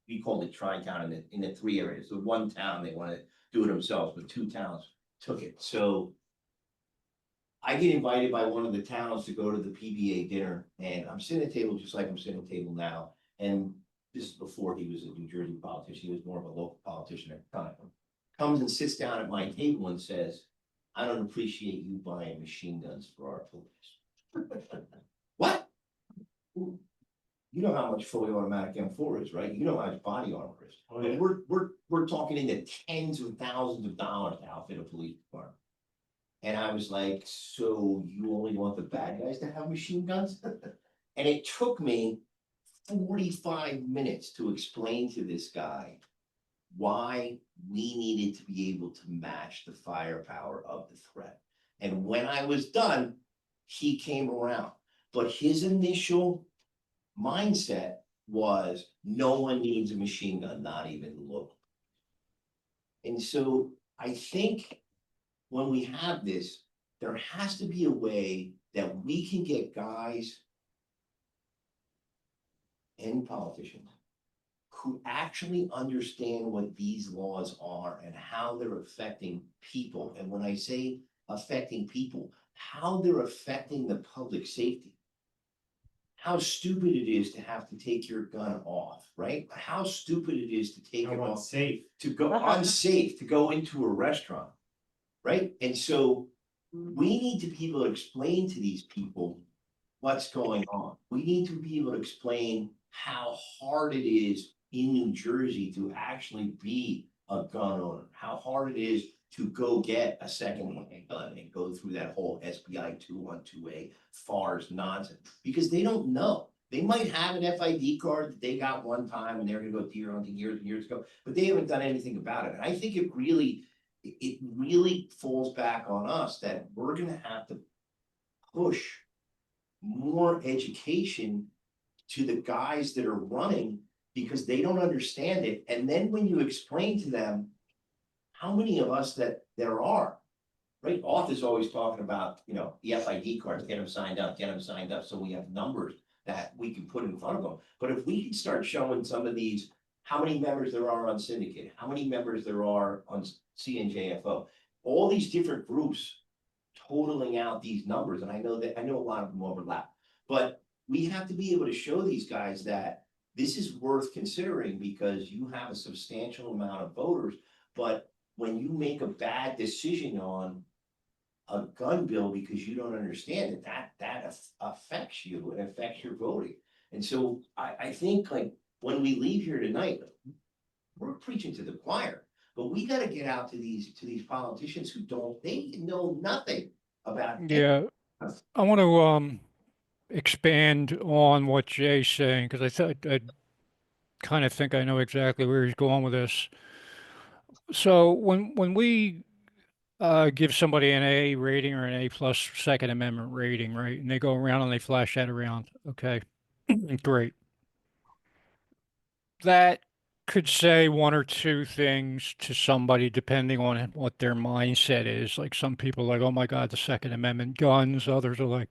we called it Tri-Town in the 3 areas. The one town, they want to do it themselves, but 2 towns took it. So I get invited by one of the towns to go to the PBA dinner, and I'm sitting at a table just like I'm sitting at a table now. And this is before he was a New Jersey politician. He was more of a local politician at the time. Comes and sits down at my table and says, "I don't appreciate you buying machine guns for our police." What? You know how much fully automatic M4 is, right? You know how much body armor is. Oh, yeah. And we're talking in the tens of thousands of dollars to outfit a police department. And I was like, so you only want the bad guys to have machine guns? And it took me 45 minutes to explain to this guy why we needed to be able to match the firepower of the threat. And when I was done, he came around. But his initial mindset was no one needs a machine gun, not even local. And so I think when we have this, there has to be a way that we can get guys and politicians who actually understand what these laws are and how they're affecting people. And when I say affecting people, how they're affecting the public safety. How stupid it is to have to take your gun off, right? How stupid it is to take it How off, unsafe. to go unsafe, to go into a restaurant, right? And so we need to be able to explain to these people what's going on. We need to be able to explain how hard it is in New Jersey to actually be a gun owner, how hard it is to go get a second-hand gun and go through that whole SBI 212A FARS nonsense, because they don't know. They might have an FID card that they got one time and they're gonna go deer hunting years and years ago, but they haven't done anything about it. And I think it really falls back on us that we're gonna have to push more education to the guys that are running, because they don't understand it. And then when you explain to them how many of us that there are, right? Auth is always talking about, the FID cards, get them signed up, so we have numbers that we can put in front of them. But if we can start showing some of these, how many members there are on Syndicate, how many members there are on CNJFO, all these different groups totaling out these numbers, and I know a lot of them overlap, but we have to be able to show these guys that this is worth considering because you have a substantial amount of voters. But when you make a bad decision on a gun bill because you don't understand it, that affects you and affects your voting. And so I think, like, when we leave here tonight, we're preaching to the choir, but we got to get out to these politicians who they know nothing about it. Yeah, I want to expand on what Jay's saying, because I kind of think I know exactly where he's going with this. So when we give somebody an A rating or an A plus Second Amendment rating, right? And they go around and they flash that around. Okay, great. That could say one or two things to somebody depending on what their mindset is. Like some people are like, oh my God, the Second Amendment, guns. Others are like,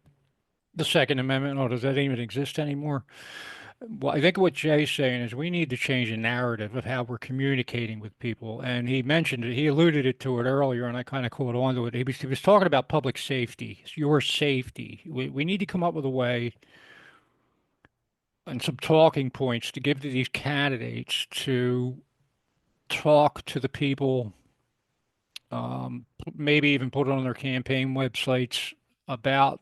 the Second Amendment, oh, does that even exist anymore? Well, I think what Jay's saying is we need to change the narrative of how we're communicating with people. And he mentioned it, he alluded it to it earlier, and I kind of caught on to it. He was talking about public safety, your safety. We need to come up with a way and some talking points to give to these candidates to talk to the people, maybe even put it on their campaign websites about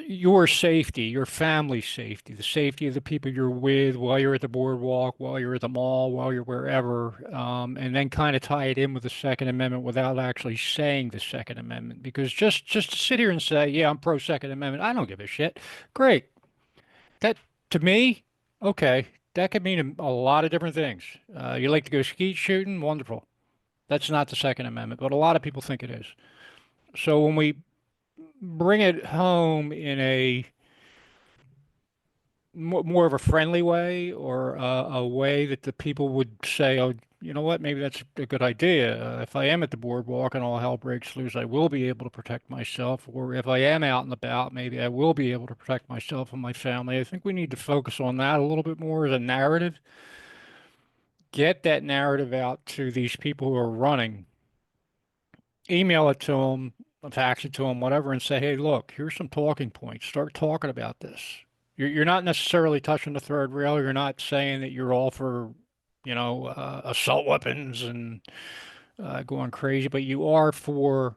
your safety, your family safety, the safety of the people you're with while you're at the boardwalk, while you're at the mall, while you're wherever, and then kind of tie it in with the Second Amendment without actually saying the Second Amendment. Because just to sit here and say, yeah, I'm pro Second Amendment, I don't give a shit. Great. That, to me, okay, that could mean a lot of different things. You like to go skeet shooting? Wonderful. That's not the Second Amendment, but a lot of people think it is. So when we bring it home in a more of a friendly way, or a way that the people would say, oh, you know what, maybe that's a good idea. If I am at the boardwalk and all hell breaks loose, I will be able to protect myself. Or if I am out and about, maybe I will be able to protect myself and my family. I think we need to focus on that a little bit more as a narrative. Get that narrative out to these people who are running. Email it to them, fax it to them, whatever, and say, hey, look, here's some talking points. Start talking about this. You're not necessarily touching the third rail. You're not saying that you're all for, assault weapons and going crazy, but you are for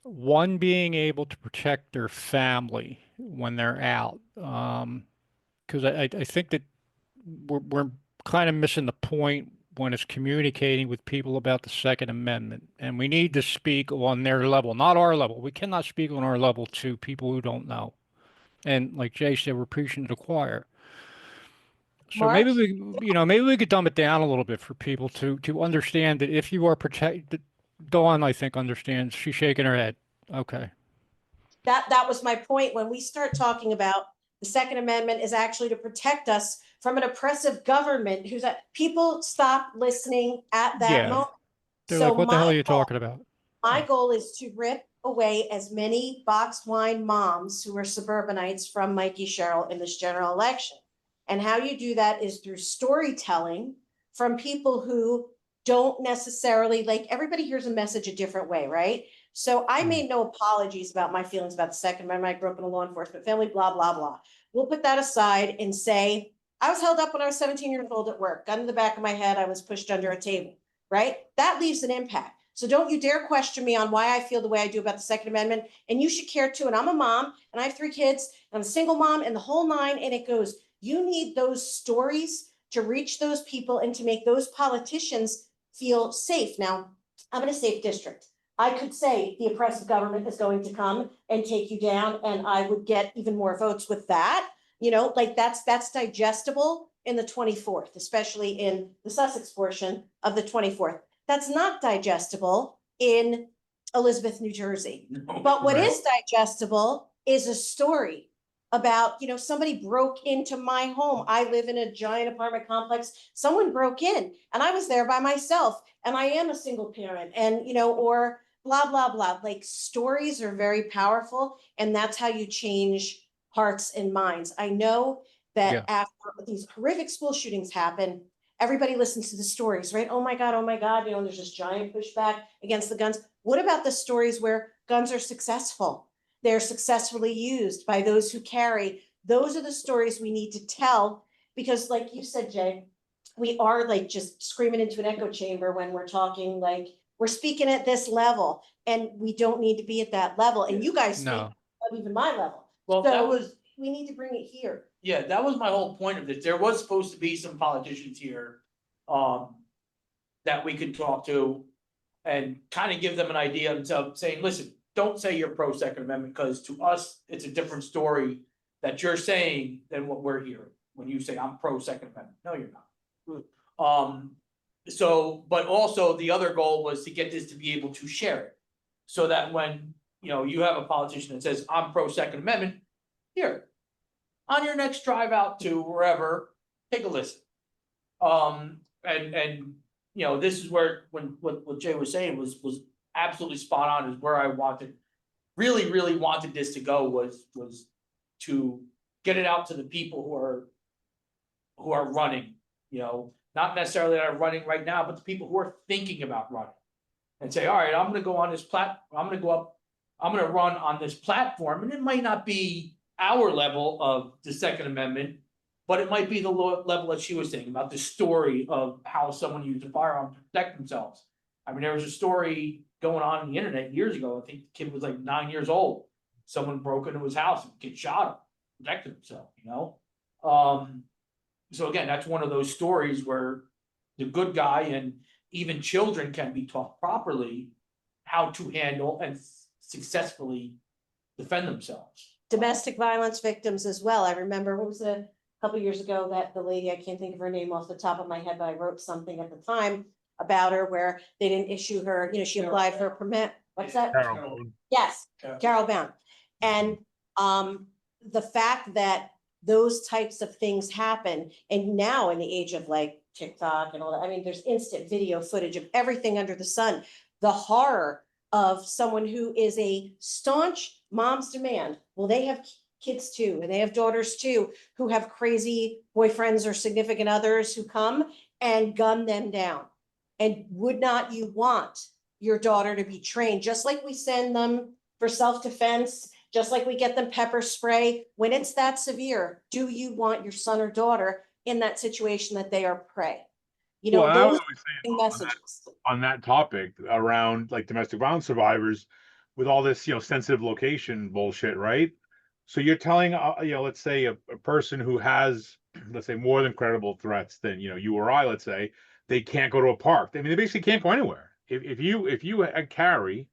one being able to protect their family when they're out. Because I think that we're kind of missing the point when it's communicating with people about the Second Amendment, and we need to speak on their level, not our level. We cannot speak on our level to people who don't know. And like Jay said, we're preaching to the choir. So Mark? maybe we could dumb it down a little bit for people to understand that if you are protected. Dawn, I think, understands. She's shaking her head. Okay. That was my point. When we start talking about the Second Amendment is actually to protect us from an oppressive government people stop listening at that Yeah. moment. They're So like, what the hell are you talking about? my goal is to rip away as many boxed wine moms who are suburbanites from Mikey Sherrill in this general election. And how you do that is through storytelling from people who don't necessarily, like, everybody hears a message a different way, right? So I made no apologies about my feelings about the Second Amendment. I grew up in a law enforcement family, blah, blah, blah. We'll put that aside and say, I was held up when I was 17 years old at work, gun to the back of my head, I was pushed under a table, right? That leaves an impact. So don't you dare question me on why I feel the way I do about the Second Amendment. And you should care too. And I'm a mom and I have 3 kids. I'm a single mom and the whole nine. And it goes, you need those stories to reach those people and to make those politicians feel safe. Now, I'm in a safe district. I could say the oppressive government is going to come and take you down, and I would get even more votes with that. Like that's digestible in the 24th, especially in the Sussex portion of the 24th. That's not digestible in Elizabeth, New Jersey. But what is digestible is a story about, somebody broke into my home. I live in a giant apartment complex. Someone broke in and I was there by myself and I am a single parent and, or blah, blah, blah. Like, stories are very powerful, and that's how you change hearts and minds. I know that after these horrific school shootings happen, everybody listens to the stories, right? Oh my God, there's this giant pushback against the guns. What about the stories where guns are successful? They're successfully used by those who carry. Those are the stories we need to tell, because like you said, Jay, we are like just screaming into an echo chamber when we're talking, like we're speaking at this level and we don't need to be at that level. And you guys speak at even my level. Well, So we need to bring it here. yeah, that was my whole point of this. There was supposed to be some politicians here, that we could talk to and kind of give them an idea of saying, listen, don't say you're pro Second Amendment, because to us, it's a different story that you're saying than what we're hearing. When you say I'm pro Second Amendment, no, you're not. So, but also the other goal was to get this to be able to share it. So that when, you have a politician that says, I'm pro Second Amendment, here, on your next drive out to wherever, take a listen. And this is where, what Jay was saying was absolutely spot on, is where I really wanted this to go, was to get it out to the people who are running, not necessarily that are running right now, but the people who are thinking about running, and say, all right, I'm gonna go on this I'm gonna run on this platform, and it might not be our level of the Second Amendment, but it might be the level that she was saying about the story of how someone used a firearm to protect themselves. I mean, there was a story going on the internet years ago. I think the kid was like 9 years old. Someone broke into his house and the kid shot him, protected himself, So again, that's one of those stories where the good guy and even children can be taught properly how to handle and successfully defend themselves. Domestic violence victims as well. I remember, what was a couple years ago, that the lady, I can't think of her name off the top of my head, but I wrote something at the time about her where they didn't issue her, she applied for a permit. What's that? Carol. Yes, Carol Bound. And the fact that those types of things happen, and now in the age of like TikTok and all that, I mean, there's instant video footage of everything under the sun. The horror of someone who is a staunch mom's demand. Well, they have kids too, and they have daughters too, who have crazy boyfriends or significant others who come and gun them down. And would not you want your daughter to be trained, just like we send them for self-defense, just like we get them pepper spray, when it's that severe, do you want your son or daughter in that situation that they are prey? You know, Well, I those was always saying are messages. on that topic around like domestic violence survivors with all this, sensitive location bullshit, right? So you're telling, let's say a person who has, let's say, more than credible threats than, you or I, let's say, they can't go to a park. I mean, they basically can't go anywhere. If you carry,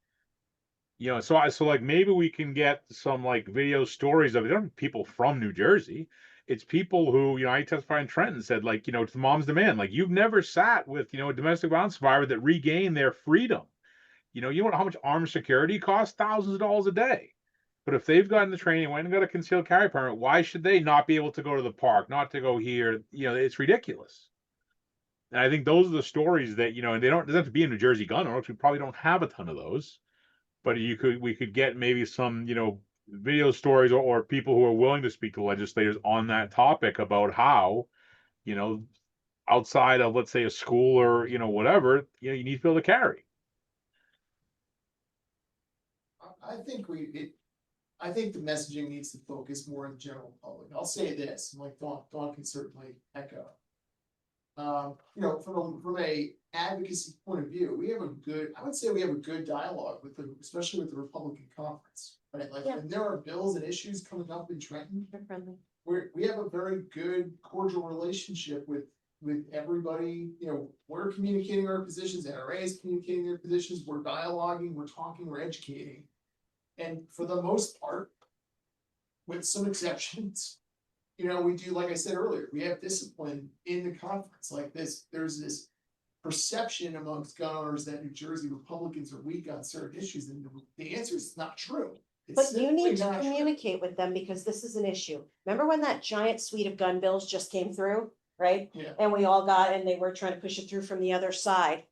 so like maybe we can get some like video stories of it. They aren't people from New Jersey. It's people who, I testified in Trenton said, like, to the mom's demand, like, you've never sat with, a domestic violence survivor that regained their freedom. You know how much armed security costs? Thousands of dollars a day. But if they've gotten the training, went and got a concealed carry permit, why should they not be able to go to the park, not to go here? It's ridiculous. And I think those are the stories that, and they doesn't have to be in New Jersey gun owners. We probably don't have a ton of those. But we could get maybe some, video stories or people who are willing to speak to legislators on that topic about how, outside of, let's say, a school or, whatever, you need to be able to carry. I think I think the messaging needs to focus more on the general public. I'll say this, and like Dawn can certainly echo. From a advocacy point of view, I would say we have a good dialogue with especially with the Republican conference, right? Like when there are bills and issues coming up in Trenton, They're friendly. we have a very good cordial relationship with everybody. We're communicating our positions, NRA is communicating their positions, we're dialoguing, we're talking, we're educating. And for the most part, with some exceptions, we do, like I said earlier, we have discipline in the conference like this. There's this perception amongst gun owners that New Jersey Republicans are weak on certain issues, and the answer is not true. It's But you need to simply not true. communicate with them because this is an issue. Remember when that giant suite of gun bills just came through, right? Yeah. And we all got, and they were trying to push it through from the other side.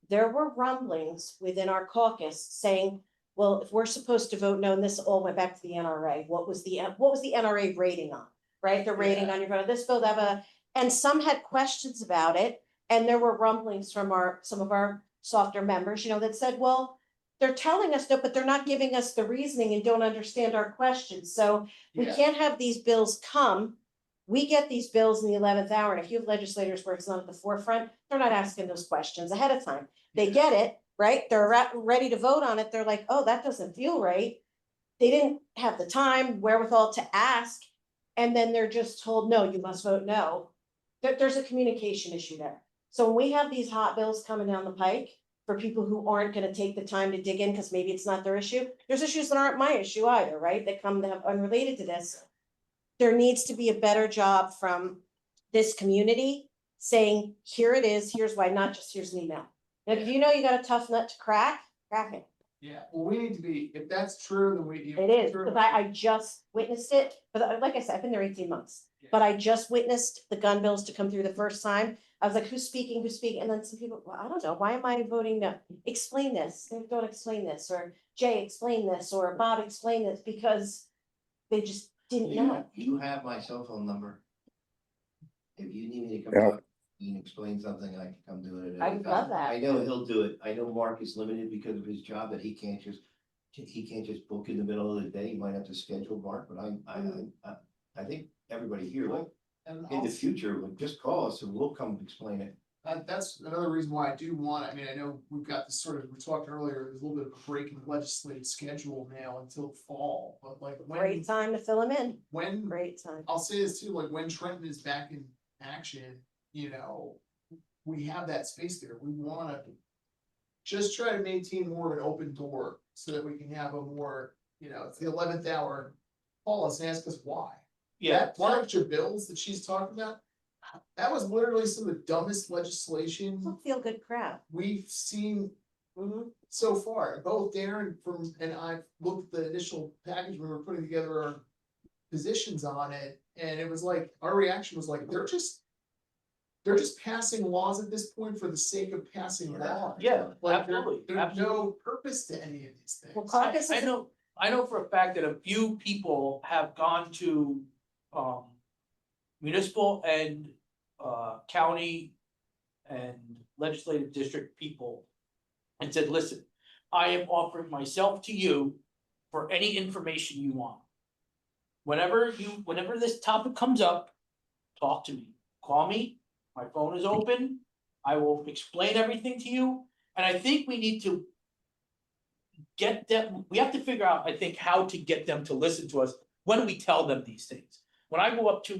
There were rumblings within our caucus saying, well, if we're supposed to vote no, and this all went back to the NRA, what was the NRA rating on, right? The rating on your vote, this bill, that, and some had questions about it. And there were rumblings from some of our softer members, that said, well, they're telling us no, but they're not giving us the reasoning and don't understand our questions. So we can't have these bills come. We get these bills in the 11th hour. And if you have legislators where it's not at the forefront, they're not asking those questions ahead of time. They get it, right? They're ready to vote on it. They're like, oh, that doesn't feel right. They didn't have the time, wherewithal to ask. And then they're just told, no, you must vote no. There's a communication issue there. So when we have these hot bills coming down the pike for people who aren't going to take the time to dig in because maybe it's not their issue, there's issues that aren't my issue either, right? That come that have unrelated to this. There needs to be a better job from this community saying, here it is, here's why, not just here's an email. And if you know you got a tough nut to crack it. Yeah, well, we need to be, if that's true, then we. It is, because I just witnessed it, but like I said, I've been there 18 months. But I just witnessed the gun bills to come through the first time. I was like, who's speaking? And then some people, well, I don't know, why am I voting no? Explain this, don't explain this, or Jay, explain this, or Bob, explain this, because they just didn't know. You have my cell phone number. If you need me to come Yeah. talk and explain something, I can come do it. I would love that. I know he'll do it. I know Mark is limited because of his job, that he can't just book in the middle of the day. You might have to schedule Mark, but I think everybody here, like, in the future, would just call us and we'll come explain it. That's another reason why I do want, I mean, I know we've got this we talked earlier, there's a little bit of a break in the legislative schedule now until fall, but like Great time to fill them in, when, great time. I'll say this too, like when Trenton is back in action, we have that space there. We wanna just try to maintain more of an open door so that we can have a more, it's the 11th hour, call us and ask us why. That bunch of bills that she's talking about, that was literally some of the dumbest legislation Feel good crap. we've seen Mhm. so far, both Darren and I looked at the initial package, we were putting together our positions on it, and it was like, our reaction was like, they're just passing laws at this point for the sake of passing laws. Yeah, Like, absolutely, there's absolutely. no purpose to any of these Well, things. caucus I is, know for a fact that a few people have gone to, municipal and, county and legislative district people and said, listen, I am offering myself to you for any information you want. Whenever this topic comes up, talk to me, call me, my phone is open, I will explain everything to you, and I think we need to get them, we have to figure out, I think, how to get them to listen to us when we tell them these things. When I go up to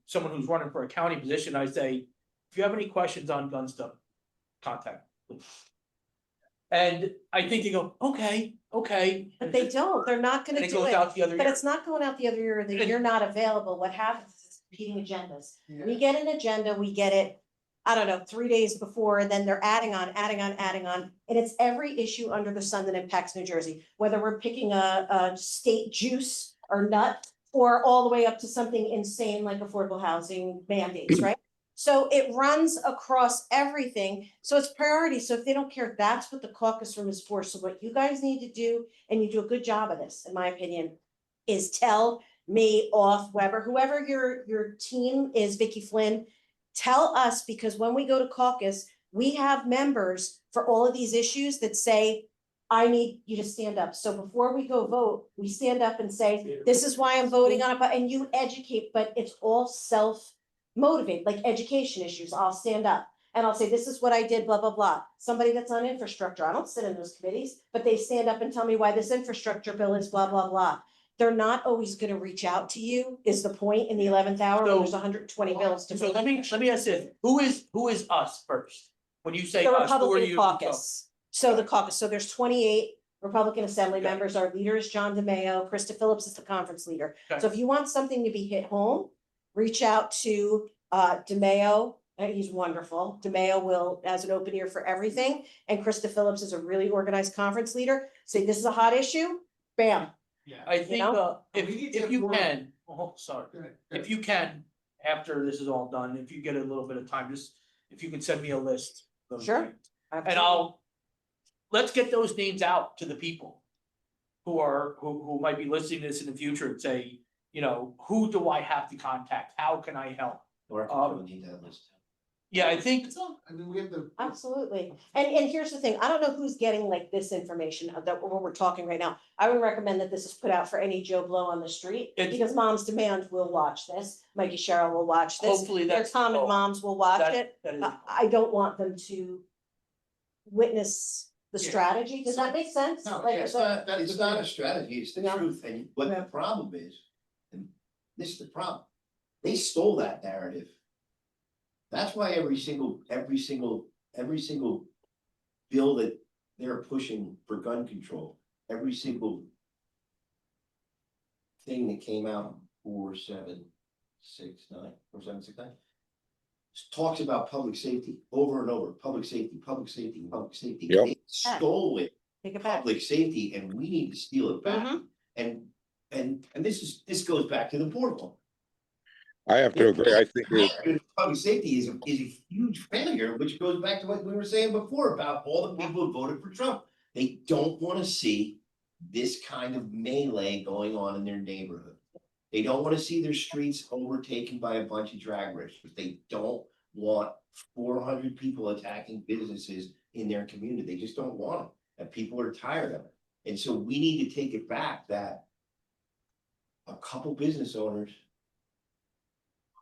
someone who's running for a county position, I say, if you have any questions on gun stuff, contact me, please. And I think they go, okay. but they don't, they're not And gonna it do goes it. out the other But year. it's not going out the other year that you're not available. What happens is competing agendas. We Yeah. get an agenda, we get it, I don't know, 3 days before, and then they're adding on. And it's every issue under the sun that impacts New Jersey, whether we're picking a state juice or nut, or all the way up to something insane like affordable housing mandates, right? So it runs across everything. So it's priority. So if they don't care, that's what the caucus room is for. So what you guys need to do, and you do a good job of this, in my opinion, is tell me, off Weber, whoever your team is, Vicky Flynn, tell us, because when we go to caucus, we have members for all of these issues that say, I need you to stand up. So before we go vote, we stand up and say, this is why I'm voting on it, and you educate, but it's all self-motivated, like education issues. I'll stand up and I'll say, this is what I did, blah, blah, blah. Somebody that's on infrastructure, I don't sit in those committees, but they stand up and tell me why this infrastructure bill is blah, blah, blah. They're not always gonna reach out to you, is the point, in the 11th hour, when there's 120 bills to. So let me ask this, who is us first? When you say The us, who are Republican you? caucus. So the caucus, so there's 28 Republican Assembly Okay. members. Our leader is John DeMayo. Krista Phillips is the conference leader. Okay. So if you want something to be hit home, reach out to DeMayo. He's wonderful. DeMayo will, as an open ear for everything. And Krista Phillips is a really organized conference leader. Say, this is a hot issue, bam. Yeah. I think, know? if We need to if have you more- can, oh, sorry, Go ahead. if you can, after this is all done, if you get a little bit of time, just, if you can send me a list. of those Sure. things. And let's get those names out to the people who might be listening to this in the future and say, who do I have to contact? How can I help? Or Um, we need that list. Yeah, I think, It's all, I mean, we have the. Absolutely. And here's the thing, I don't know who's getting like this information that when we're talking right now. I would recommend that this is put out for any Joe Blow on the street, It's- because Moms Demand will watch this. Mikey Sherrill will watch this. hopefully Their that's. common moms will watch that- it. that is- I don't want them to witness the Yeah. strategy. Does that make sense? No, Like, yeah, is that- It's not a strategy, it's the Yeah. truth, and what Yeah. the problem is, and this is the problem, they stole that narrative. That's why every single bill that they're pushing for gun control, every single thing that came out 4769 talks about public safety over and over, public safety. Yep. They stole it, Take it back. public safety, and we need to steal it back. Mhm. And this goes back to the boardroom. I have to agree. I think Public safety is a huge failure, which goes back to what we were saying before about all the people who voted for Trump. They don't want to see this kind of melee going on in their neighborhood. They don't want to see their streets overtaken by a bunch of drag racers. They don't want 400 people attacking businesses in their community. They just don't want it. And people are tired of it. And so we need to take it back that a couple business owners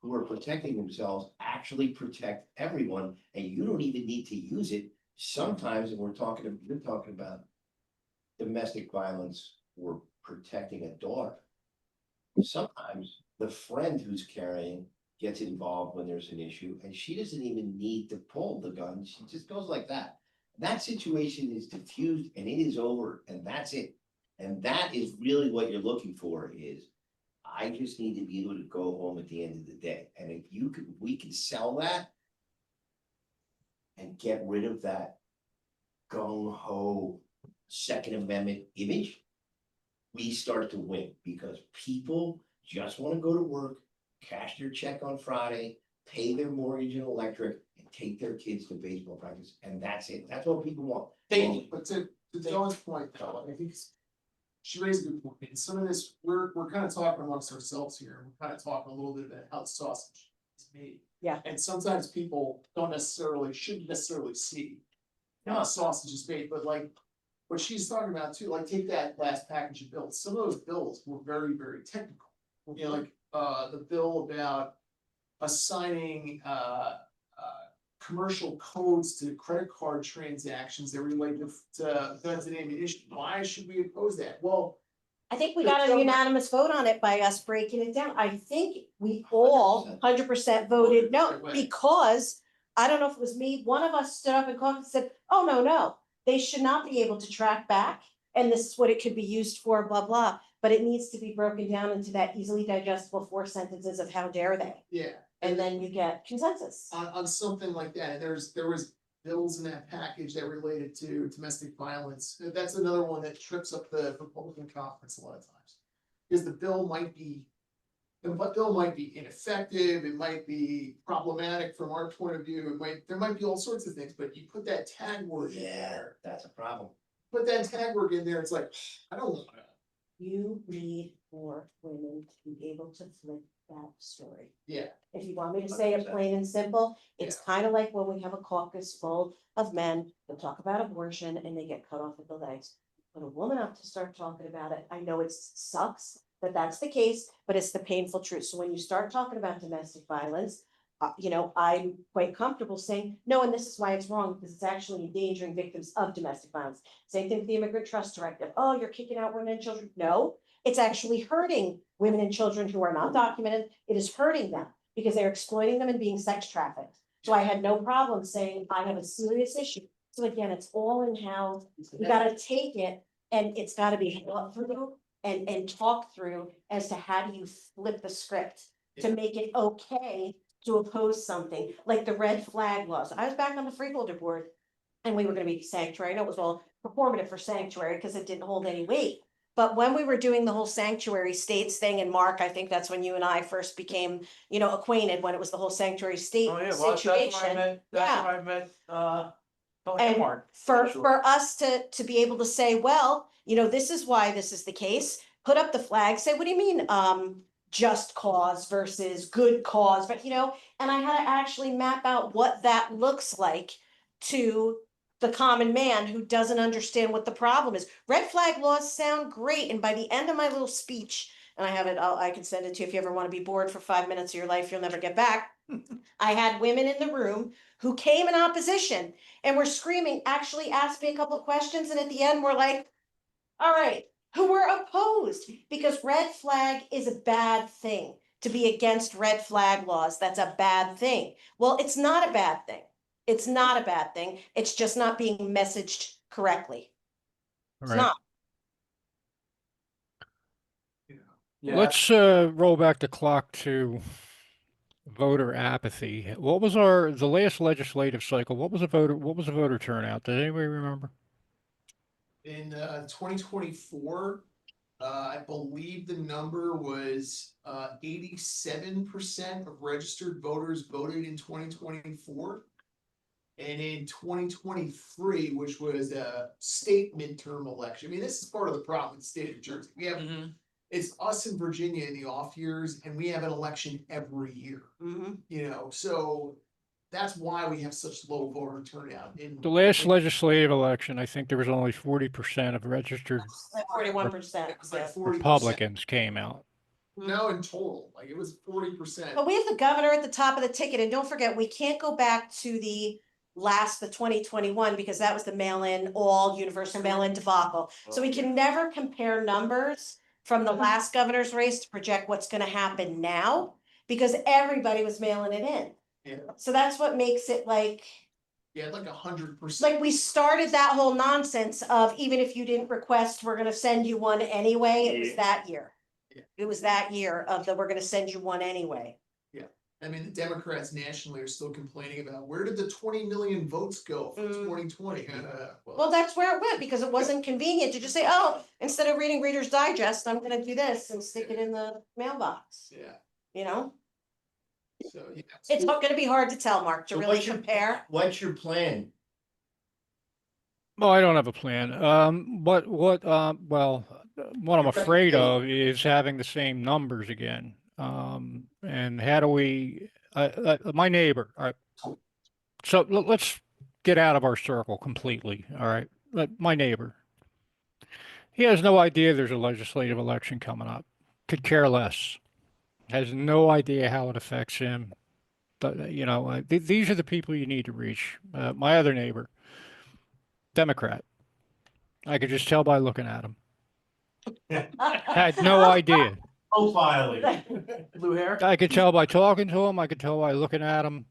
who are protecting themselves actually protect everyone, and you don't even need to use it. Sometimes, and you're talking about domestic violence or protecting a daughter. Sometimes the friend who's carrying gets involved when there's an issue, and she doesn't even need to pull the gun, she just goes like that. That situation is diffused and it is over, and that's it. And that is really what you're looking for is, I just need to be able to go home at the end of the day. And if we can sell that and get rid of that gung ho Second Amendment image, we start to win because people just want to go to work, cash their check on Friday, pay their mortgage and electric, and take their kids to baseball practice, and that's it. That's what people want. Thank you. But to Dawn's point, though, I think she raised a good point. And some of this, we're kind of talking amongst ourselves here. We're kind of talking a little bit about how the sausage is made. Yeah. And sometimes people shouldn't necessarily see how the sausage is made, but like what she's talking about too, like take that last package of bills. Some of those bills were very, very technical. You know, like the bill about assigning commercial codes to credit card transactions that relate to guns and ammunition. Why should we oppose that? Well, I think we got a unanimous vote on it by us breaking it down. I think we all 100% voted no, because I don't know if it was me, one of us stood up and called and said, oh, no, they should not be able to track back. And this is what it could be used for, blah, blah. But it needs to be broken down into that easily digestible 4 sentences of how dare they? yeah. And then you get consensus. On something like that, and there was bills in that package that related to domestic violence. That's another one that trips up the Republican conference a lot of times. Because the bill might be ineffective, it might be problematic from our point of view, there might be all sorts of things, but you put that tag word in there. That's a problem. Put that tag word in there, it's like, I don't want to. You need more women to be able to flip that story. Yeah. If you want me to say it plain and simple, it's kind of like when we have a caucus full of men that talk about abortion and they get cut off at the legs. Put a woman up to start talking about it. I know it sucks that that's the case, but it's the painful truth. So when you start talking about domestic violence, I'm quite comfortable saying, no, and this is why it's wrong, because it's actually endangering victims of domestic violence. Same thing with the Immigrant Trust Directive. Oh, you're kicking out women and children. No, it's actually hurting women and children who are not documented. It is hurting them because they're exploiting them and being sex trafficked. So I had no problem saying I have a serious issue. So again, it's all in how you gotta take it, and it's gotta be thought through and talk through as to how do you flip the script to make it okay to oppose something like the red flag laws. I was back on the freeholder board and we were gonna be sanctuary. I know it was all performative for sanctuary because it didn't hold any weight. But when we were doing the whole sanctuary states thing, and Mark, I think that's when you and I first became, acquainted, when it was the whole sanctuary state Oh, yeah, well, that's when I situation. met, Yeah. when I met, And Mark. for us to be able to say, well, this is why this is the case, put up the flag, say, what do you mean, just cause versus good cause, but and I had to actually map out what that looks like to the common man who doesn't understand what the problem is. Red flag laws sound great, and by the end of my little speech, and I have it, I can send it to you if you ever want to be bored for 5 minutes of your life, you'll never get back. I had women in the room who came in opposition and were screaming, actually asked me a couple of questions, and at the end we're like, all right, who were opposed, because red flag is a bad thing. To be against red flag laws, that's a bad thing. Well, it's not a bad thing. It's not a bad thing. It's just not being messaged correctly. It's Right. not. Yeah, Let's roll back the clock to voter apathy. What was the last legislative cycle? What was the voter turnout? Does anybody remember? In 2024, I believe the number was 87% of registered voters voted in 2024. And in 2023, which was a state midterm election, I mean, this is part of the problem in the state of New Jersey. We have it's us in Virginia in the off years, and we have an election every year. So that's why we have such low voter turnout. The last legislative election, I think there was only 40% of registered Like 41%. It was like 40%. Republicans came out. No, in total, like it was 40%. But we have the governor at the top of the ticket, and don't forget, we can't go back to the 2021, because that was the mail-in, all universal mail-in debacle. So we can never compare numbers from the last governor's race to project what's gonna happen now, because everybody was mailing it in. Yeah. So that's what makes it like 100%. we started that whole nonsense of, even if you didn't request, we're gonna send you one anyway. It was that year. Yeah. It was that year of we're gonna send you one anyway. Yeah. I mean, the Democrats nationally are still complaining about, where did the 20 million votes go for 2020? Well, that's where it went, because it wasn't convenient to just say, oh, instead of reading Reader's Digest, I'm gonna do this and stick it in the mailbox, Yeah, you know? so, yeah. It's not gonna be hard to tell, Mark, to So really what's your- compare. What's your plan? Well, I don't have a plan. What I'm afraid of is having the same numbers again. And how do we, my neighbor, all right. So let's get out of our circle completely, all right? My neighbor, he has no idea there's a legislative election coming up. Could care less. Has no idea how it affects him. But, these are the people you need to reach. My other neighbor, Democrat. I could just tell by looking at him. Had no idea. Profiling. Blue hair? I could tell by talking to him. I could tell by looking at him.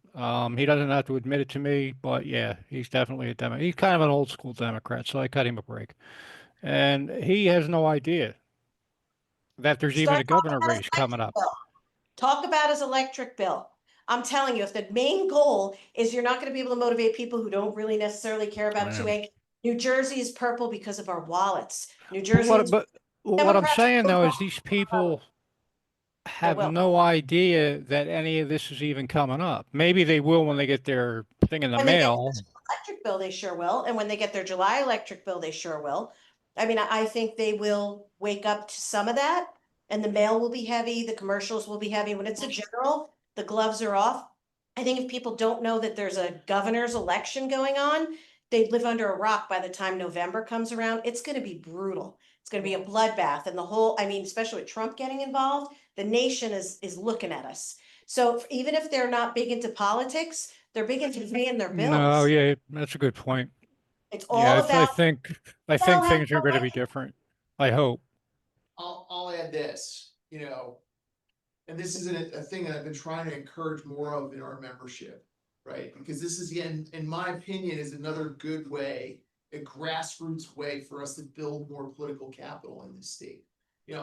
He doesn't have to admit it to me, but yeah, he's definitely a Democrat. He's kind of an old school Democrat, so I cut him a break. And he has no idea that there's even a Start talking governor about his race coming electric up. bill. Talk about his electric bill. I'm telling you, if the main goal is you're not gonna be able to motivate people who don't really necessarily care about I know. 2A. New Jersey is purple because of our wallets. New But Jersey is what I'm Democrats saying though is vote these people have will. no idea that any of this is even coming up. Maybe they will when they get their thing in the When they get mail. their electric bill, they sure will. And when they get their July electric bill, they sure will. I mean, I think they will wake up to some of that, and the mail will be heavy, the commercials will be heavy. When it's a general, the gloves are off. I think if people don't know that there's a governor's election going on, they live under a rock by the time November comes around. It's gonna be brutal. It's gonna be a bloodbath, and the whole, I mean, especially with Trump getting involved, the nation is looking at us. So even if they're not big into politics, they're big into paying their No, bills. yeah, that's a good point. It's Yeah, all I about, think have things are going to be different. I hope. I'll add this, and this isn't a thing that I've been trying to encourage more of in our membership, right? Because this is, in my opinion, is another good way, a grassroots way for us to build more political capital in this state.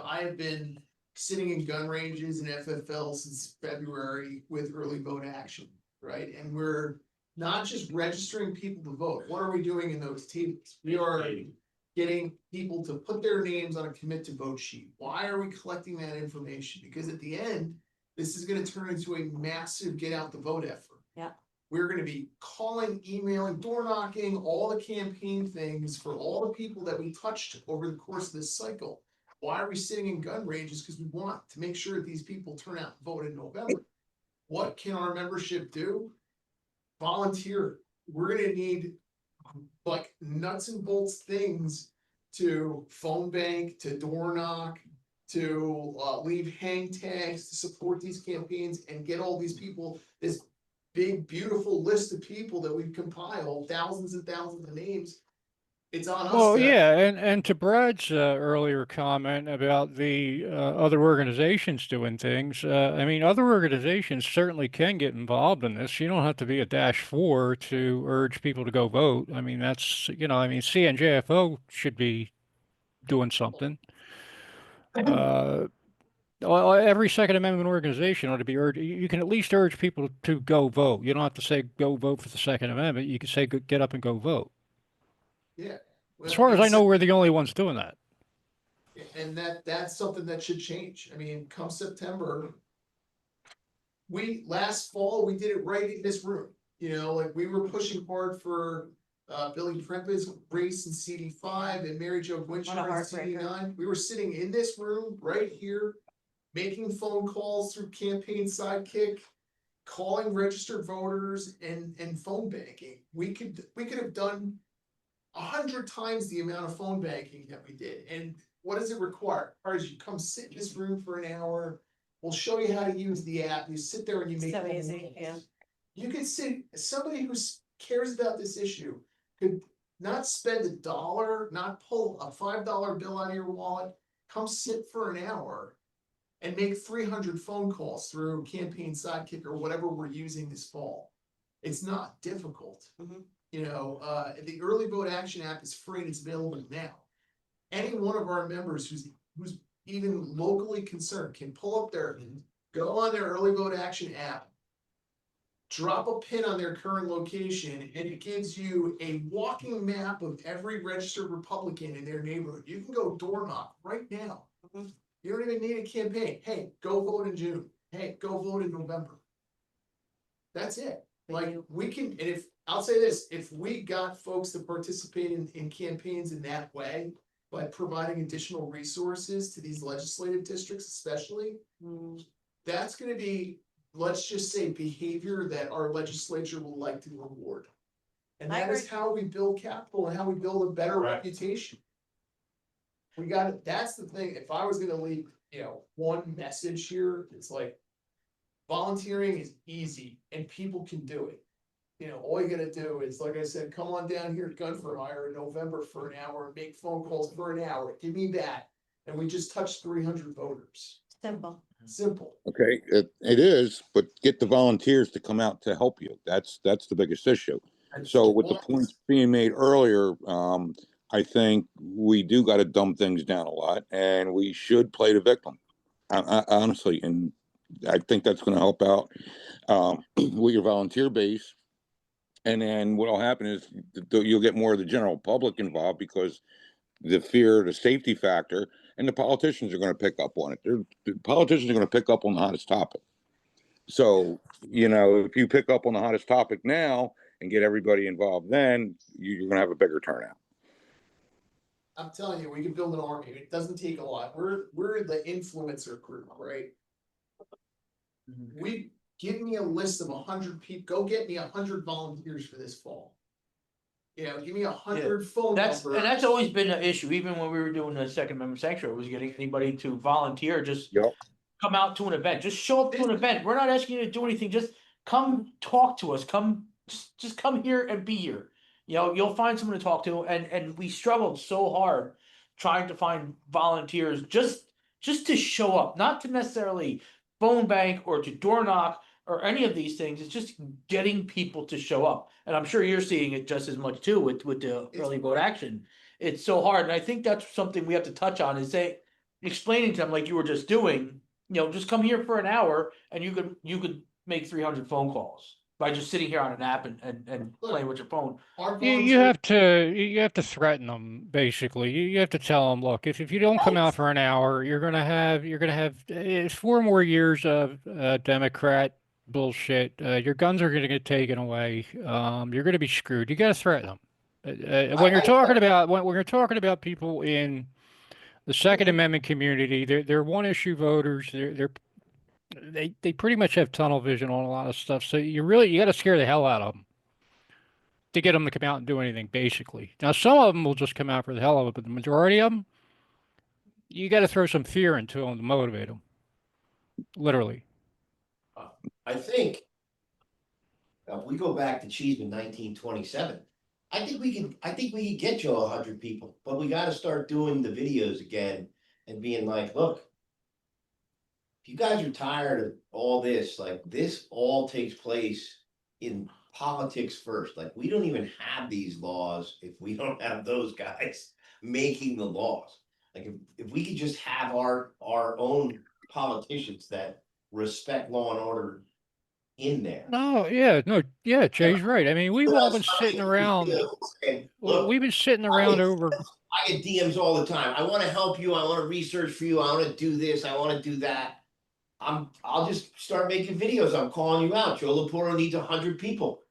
I have been sitting in gun ranges and FFL since February with early vote action, right? And we're not just registering people to vote. What are we doing in those tables? We are getting people to put their names on a commit to vote sheet. Why are we collecting that information? Because at the end, this is gonna turn into a massive get out the vote effort. Yeah. We're gonna be calling, emailing, door knocking, all the campaign things for all the people that we touched over the course of this cycle. Why are we sitting in gun ranges? Because we want to make sure that these people turn out and vote in November. What can our membership do? Volunteer. We're gonna need like nuts and bolts things to phone bank, to door knock, to leave hang tags, to support these campaigns and get all these people, this big, beautiful list of people that we've compiled, thousands and thousands of names. It's on us. Well, yeah, and to Brad's earlier comment about the other organizations doing things, I mean, other organizations certainly can get involved in this. You don't have to be a -4 to urge people to go vote. I mean, that's, I mean, CNJFO should be doing something. Every Second Amendment organization ought to be urged. You can at least urge people to go vote. You don't have to say go vote for the Second Amendment. You can say get up and go vote. Yeah. As far as I know, we're the only ones doing that. And that's something that should change. I mean, come September. Last fall, we did it right in this room, like we were pushing hard for Billy Prempa's race in CD5 and Mary Jo Winchester in CD9. We were sitting in this room right here, making phone calls through Campaign Sidekick, calling registered voters and phone banking. We could have done 100 times the amount of phone banking that we did. And what does it require? You come sit in this room for an hour. We'll show you how to use the app. You sit there and you make so phone easy, calls. yeah. You could sit, somebody who cares about this issue could not spend $1, not pull a $5 bill out of your wallet, come sit for an hour and make 300 phone calls through Campaign Sidekick or whatever we're using this fall. It's not difficult. The early vote action app is free and it's available now. Any one of our members who's even locally concerned can pull up go on their early vote action app, drop a pin on their current location, and it gives you a walking map of every registered Republican in their neighborhood. You can go door knock right now. Mhm. You don't even need a campaign. Hey, go vote in June. Hey, go vote in November. That's it. Like, we can, and if, I'll say this, if we got folks to participate in campaigns in that way, by providing additional resources to these legislative districts especially, Mm. that's gonna be, let's just say, behavior that our legislature will like to reward. And I that is agree. how we build capital and how we build a better Right. reputation. We got it, that's the thing, if I was gonna leave, one message here, it's like, volunteering is easy and people can do it. All you gotta do is, like I said, come on down here to Gun for Hire in November for an hour, make phone calls for an hour, give me that. And we just touched 300 voters. Simple. Simple. Okay, it is, but get the volunteers to come out to help you. That's the biggest issue. So with the points being made earlier, I think we do got to dumb things down a lot, and we should play the victim. Honestly, and I think that's going to help out with your volunteer base. And then what'll happen is you'll get more of the general public involved because the fear, the safety factor, and the politicians are going to pick up on it. The politicians are going to pick up on the hottest topic. So, if you pick up on the hottest topic now and get everybody involved, then you're going to have a bigger turnout. I'm telling you, we can build an army. It doesn't take a lot. We're the influencer group, right? We give me a list of 100 people. Go get me 100 volunteers for this fall. Give me 100 phone That's, numbers. and that's always been an issue, even when we were doing the Second Amendment sanctuary, was getting anybody to volunteer, just Yep. come out to an event, just show up to an event. We're not asking you to do anything, just come talk to us, just come here and be here. You'll find someone to talk to, and we struggled so hard trying to find volunteers just to show up, not to necessarily phone bank or to door knock or any of these things. It's just getting people to show up. And I'm sure you're seeing it just as much too with the early vote action. It's so hard. And I think that's something we have to touch on, is explaining to them, like you were just doing, just come here for an hour and you could make 300 phone calls by just sitting here on an app and playing with your phone. Our You volunteer- have to threaten them, basically. You have to tell them, look, if you don't come out for an hour, you're gonna have it's 4 more years of Democrat bullshit. Your guns are gonna get taken away. You're gonna be screwed. You got to threaten them. When you're talking about when you're talking about people in the Second Amendment community, they're one issue voters. They pretty much have tunnel vision on a lot of stuff. So you got to scare the hell out of them to get them to come out and do anything, basically. Now, some of them will just come out for the hell of it, but the majority of them, you got to throw some fear into them to motivate them. Literally. I think. If we go back to Cheeseman 1927, I think we can get you 100 people, but we gotta start doing the videos again and being like, look. If you guys are tired of all this, like this all takes place in politics first. Like we don't even have these laws if we don't have those guys making the laws. Like if we could just have our own politicians that respect law and order in there. No, yeah, Jay's right. I mean, we've all been sitting around. Look, We've been sitting around over. I get DMs all the time. I want to help you. I want to research for you. I want to do this. I want to do that. I'll just start making videos. I'm calling you out. Joe LoPorto needs 100 people.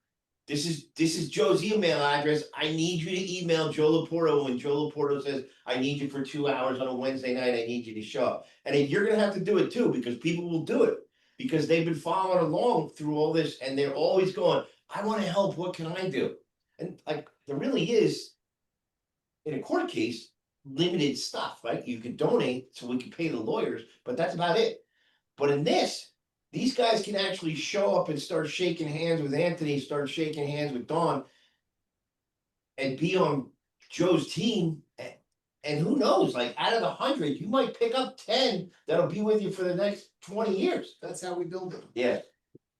This is Joe's email address. I need you to email Joe LoPorto when Joe LoPorto says, I need you for 2 hours on a Wednesday night. I need you to show up. And then you're gonna have to do it too, because people will do it. Because they've been following along through all this and they're always going, I want to help. What can I do? And like there really is, in a court case, limited stuff, right? You can donate so we can pay the lawyers, but that's about it. But in this, these guys can actually show up and start shaking hands with Anthony, start shaking hands with Dawn, and be on Joe's team. And who knows, like out of the 100, you might pick up 10 that'll be with you for the next 20 years. That's how we build it. Yeah.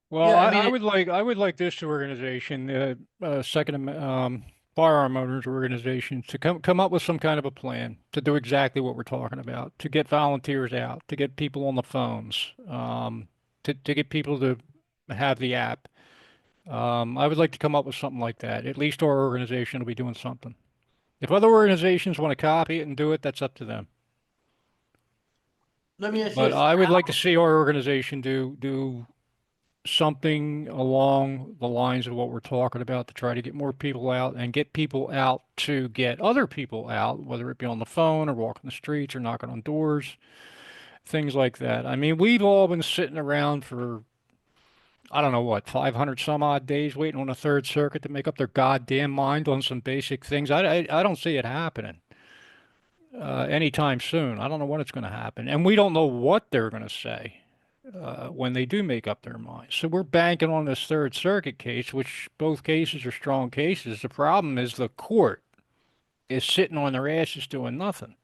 Well, Yeah, I mean, I would like this organization, firearm owners organization, to come up with some kind of a plan to do exactly what we're talking about, to get volunteers out, to get people on the phones, to get people to have the app, I would like to come up with something like that. At least our organization will be doing something. If other organizations want to copy it and do it, that's up to them. Let me ask you But this. I would like to see our organization do something along the lines of what we're talking about to try to get more people out and get people out to get other people out, whether it be on the phone or walking the streets or knocking on doors, things like that. I mean, we've all been sitting around for, I don't know what, 500 some odd days waiting on a third circuit to make up their goddamn mind on some basic things. I don't see it happening anytime soon. I don't know when it's going to happen. And we don't know what they're going to say when they do make up their minds. So we're banking on this Third Circuit case, which both cases are strong cases. The problem is the court is sitting on their asses doing nothing.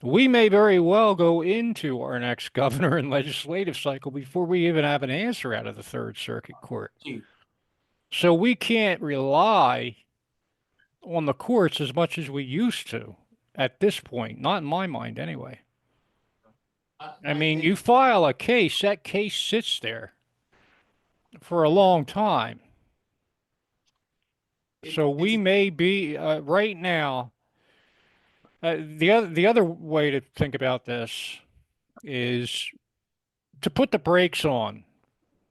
We may very well go into our next governor and legislative cycle before we even have an answer out of the Third Circuit Court. So we can't rely on the courts as much as we used to at this point, not in my mind anyway. I mean, think- you file a case, that case sits there for a long time. So we may be right now. The other way to think about this is to put the brakes on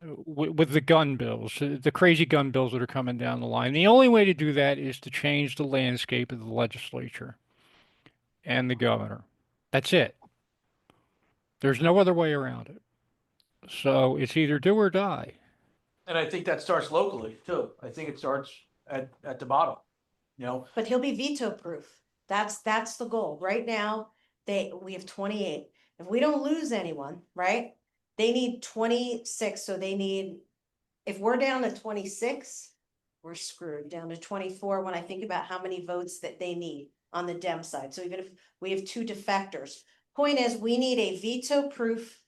with the gun bills, the crazy gun bills that are coming down the line. The only way to do that is to change the landscape of the legislature and the governor. That's it. There's no other way around it. So it's either do or die. And I think that starts locally too. I think it starts at the bottom, you know? But he'll be veto proof. That's the goal. Right now, we have 28. If we don't lose anyone, right? They need 26, so they need, if we're down to 26, we're screwed. Down to 24 when I think about how many votes that they need on the Dem side. So even if we have 2 defectors, point is, we need a veto proof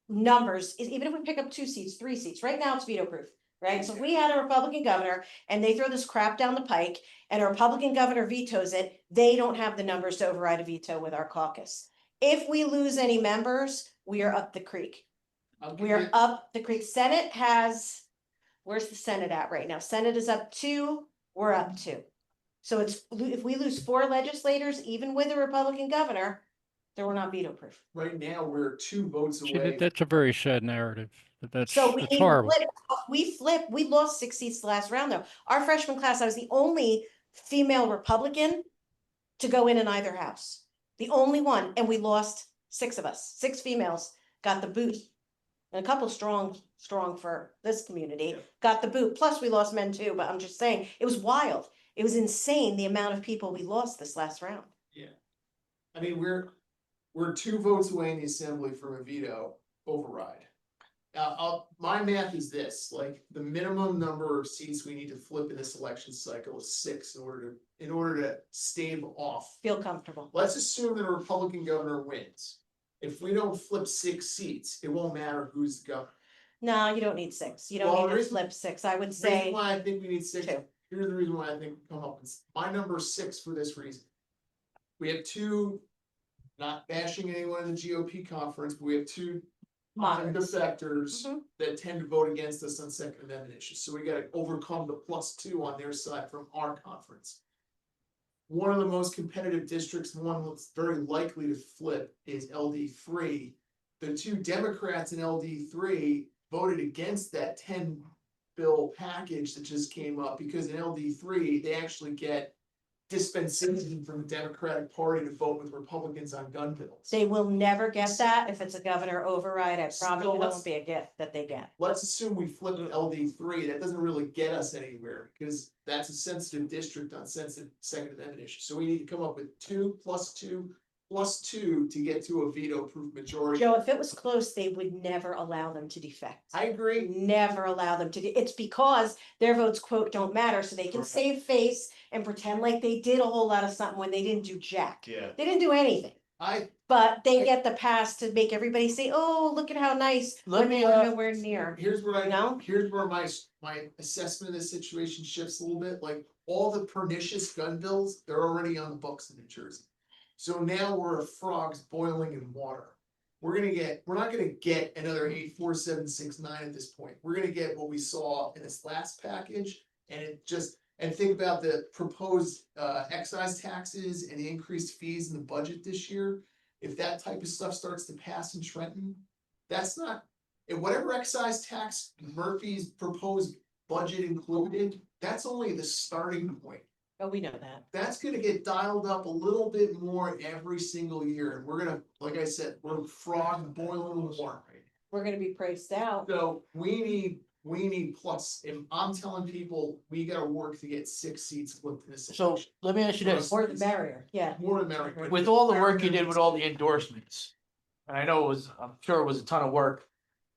numbers, even if we pick up 2 seats, 3 seats, right now it's veto proof. Right, so if we had a Republican governor and they throw this crap down the pike and a Republican governor vetoes it, they don't have the numbers to override a veto with our caucus. If we lose any members, we are up the creek. We are up the creek. Senate has, where's the Senate at right now? Senate is up 2, we're up 2. So it's, if we lose 4 legislators, even with a Republican governor, then we're not veto proof. Right now, we're 2 votes See, away. that's a very sad narrative. That's So we horrible. we lost 6 seats the last round though. Our freshman class, I was the only female Republican to go in either house. The only one, and we lost 6 of us, 6 females got the boot. And a couple strong for this community got the boot. Plus we lost men too, but I'm just saying, it was wild. It was insane the amount of people we lost this last round. Yeah. I mean, we're 2 votes away in the assembly from a veto override. My math is this, like, the minimum number of seats we need to flip in this election cycle is 6 in order to stave off. Feel comfortable. Let's assume that a Republican governor wins. If we don't flip 6 seats, it won't matter who's the governor. No, you don't need 6. You Well, don't the need to reason- flip 6. I would The reason say why I think we need 6, 2. here's the reason why I think we come up with, my number is 6 for this reason. We have 2, not bashing anyone in the GOP conference, but we have 2 Moderates. defectors Mhm. that tend to vote against us on Second Amendment issues, so we gotta overcome the +2 on their side from our conference. One of the most competitive districts, one that's very likely to flip, is LD3. The 2 Democrats in LD3 voted against that 10 bill package that just came up, because in LD3, they actually get dispensation from the Democratic Party to vote with Republicans on gun bills. They will never get that if it's a governor override. I promise Still, you, that let's- won't be a gift that they get. Let's assume we flip LD3, that doesn't really get us anywhere, because that's a sensitive district on sensitive Second Amendment issues, so we need to come up with 2 + 2 + 2 to get to a veto proof majority. Joe, if it was close, they would never allow them to defect. I agree, Never allow them to, it's because their votes, quote, don't matter, so they can save face and pretend like they did a whole lot of something when they didn't do jack. Yeah. They didn't do anything, but they get the pass to make everybody say, oh, look at how nice, Let when me, they were nowhere near. here's what No? here's where my assessment of this situation shifts a little bit, like, all the pernicious gun bills, they're already on the books in New Jersey. So now we're frogs boiling in water. we're not gonna get another 84769 at this point. We're gonna get what we saw in this last package. And think about the proposed excise taxes and the increased fees in the budget this year. If that type of stuff starts to pass in Trenton, that's not, if whatever excise tax Murphy's proposed budget included, that's only the starting point. Oh, we know that. That's gonna get dialed up a little bit more every single year, and we're gonna, like I said, we're frog boiling water. We're gonna be priced out. So we need plus, if I'm telling people, we gotta work to get 6 seats flipped in this. So let me ask you this, More the merrier, yeah. More than America. with all the work you did with all the endorsements. And I know I'm sure it was a ton of work.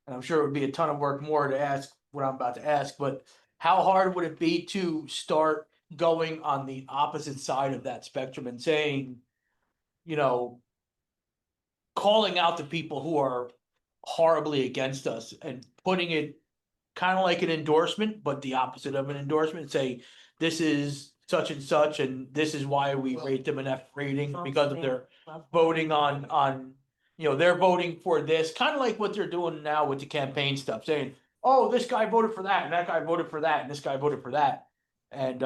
And I'm sure it would be a ton of work more to ask what I'm about to ask, but how hard would it be to start going on the opposite side of that spectrum and saying, you know, calling out the people who are horribly against us and putting it kind of like an endorsement, but the opposite of an endorsement, say, this is such and such, and this is why we rate them an F rating because of their voting on, you know, they're voting for this, kind of like what they're doing now with the campaign stuff, saying, oh, this guy voted for that, and that guy voted for that, and this guy voted for that. And,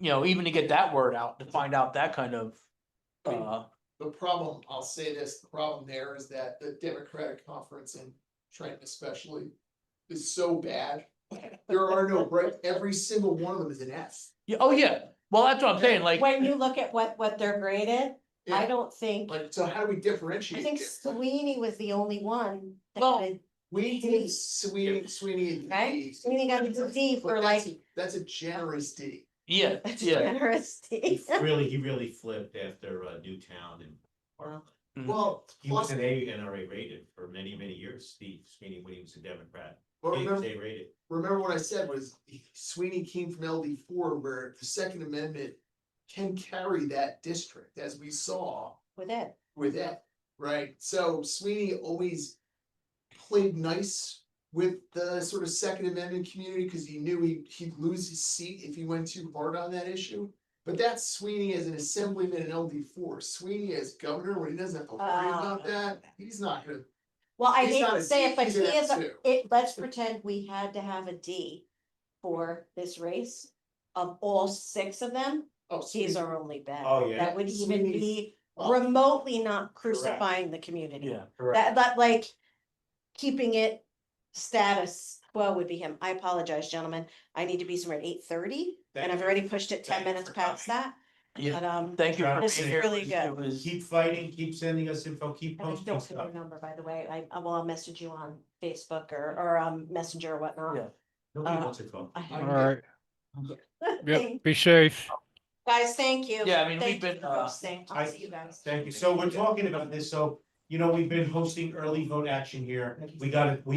you know, even to get that word out, to find out that kind of, The problem, I'll say this, the problem there is that the Democratic conference in Trenton especially is so bad. There are no break, every single one of them is an F. yeah, oh, yeah, well, that's what I'm saying, like, When you look at what they're graded, I Yeah, don't think, like, so how do we I differentiate? think it? Sweeney was the only one. that Well, did- We did Sweeney and Right? D. Sweeney got a D for But like. that's a generous D. yeah, That's yeah. generous D. He really flipped after Newtown and Mhm. Well, he was plus, an NRA rated for many, many years, Steve Sweeney, when he was a Democrat. but He was remember, A rated. remember what I said was Sweeney came from LD4 where the Second Amendment can carry that district, as we saw With it. with Ed, right? So Sweeney always played nice with the sort of Second Amendment community because he knew he'd lose his seat if he went too hard on that issue. But that's Sweeney as an assemblyman in LD4. Sweeney as governor, when he doesn't have to worry about that, he's not gonna. Well, I He's hate not to a say D, it, but he's he an is, a- F2. let's pretend we had to have a D for this race. Of all 6 of them, Oh, he's Sweeney. our only bet. Oh, yeah. That would even Sweeney's- be Oh, remotely not crucifying the community. Yeah, That like keeping it status quo would be him. I apologize, gentlemen. I need to be somewhere at 8:30 and I've already pushed it 10 Thank you minutes for past that. yeah, But thank you for This being is here. really It good. was- Keep fighting, keep sending us info, keep and I posting don't have your stuff. number, by the way. I'll message you on Facebook or Messenger or whatnot. Yeah. Nobody uh, wants to talk. I- All right. Yep, Thank- be safe. Guys, thank you. Yeah, I mean, Thank we've you been, for hosting. I'll see you guys. Thank you. So we're talking about this, so, you know, we've been hosting early vote action here.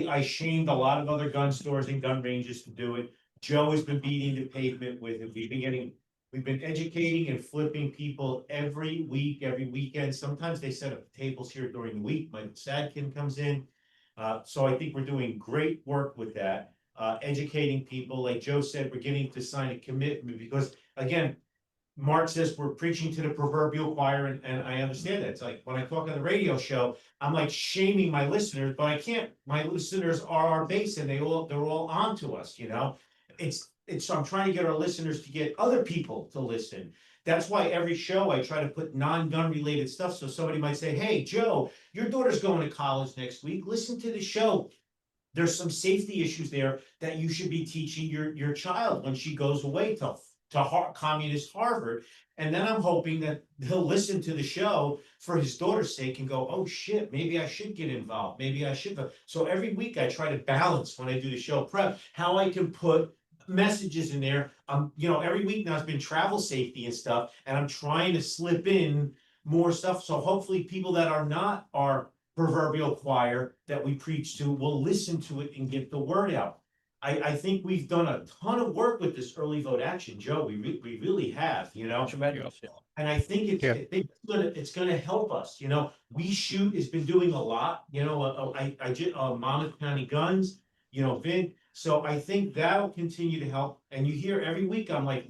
I shamed a lot of other gun stores and gun ranges to do it. Joe has been beating the pavement with it. We've been educating and flipping people every week, every weekend. Sometimes they set up tables here during the week. My Sadkin comes in. So I think we're doing great work with that. Educating people, like Joe said, we're getting to sign a commitment because, again, Mark says we're preaching to the proverbial choir, and I understand that. It's like when I talk on the radio show, I'm like shaming my listeners, but I can't. My listeners are our base and they're all onto us, you know? So I'm trying to get our listeners to get other people to listen. That's why every show I try to put non-gun related stuff. So somebody might say, hey, Joe, your daughter's going to college next week. Listen to the show. There's some safety issues there that you should be teaching your child when she goes away to communist Harvard. And then I'm hoping that he'll listen to the show for his daughter's sake and go, oh shit, maybe I should get involved. Maybe I should. So every week I try to balance when I do the show prep, how I can put messages in there. You know, every week now has been travel safety and stuff, and I'm trying to slip in more stuff. So hopefully people that are not our proverbial choir that we preach to will listen to it and get the word out. I think we've done a ton of work with this early vote action, Joe. We really have, you know. Tremendous. And I think it's gonna help us, you know. We Shoot has been doing a lot, you know, I did Monmouth County Guns, you know, Vin. So I think that'll continue to help. And you hear every week, I'm like,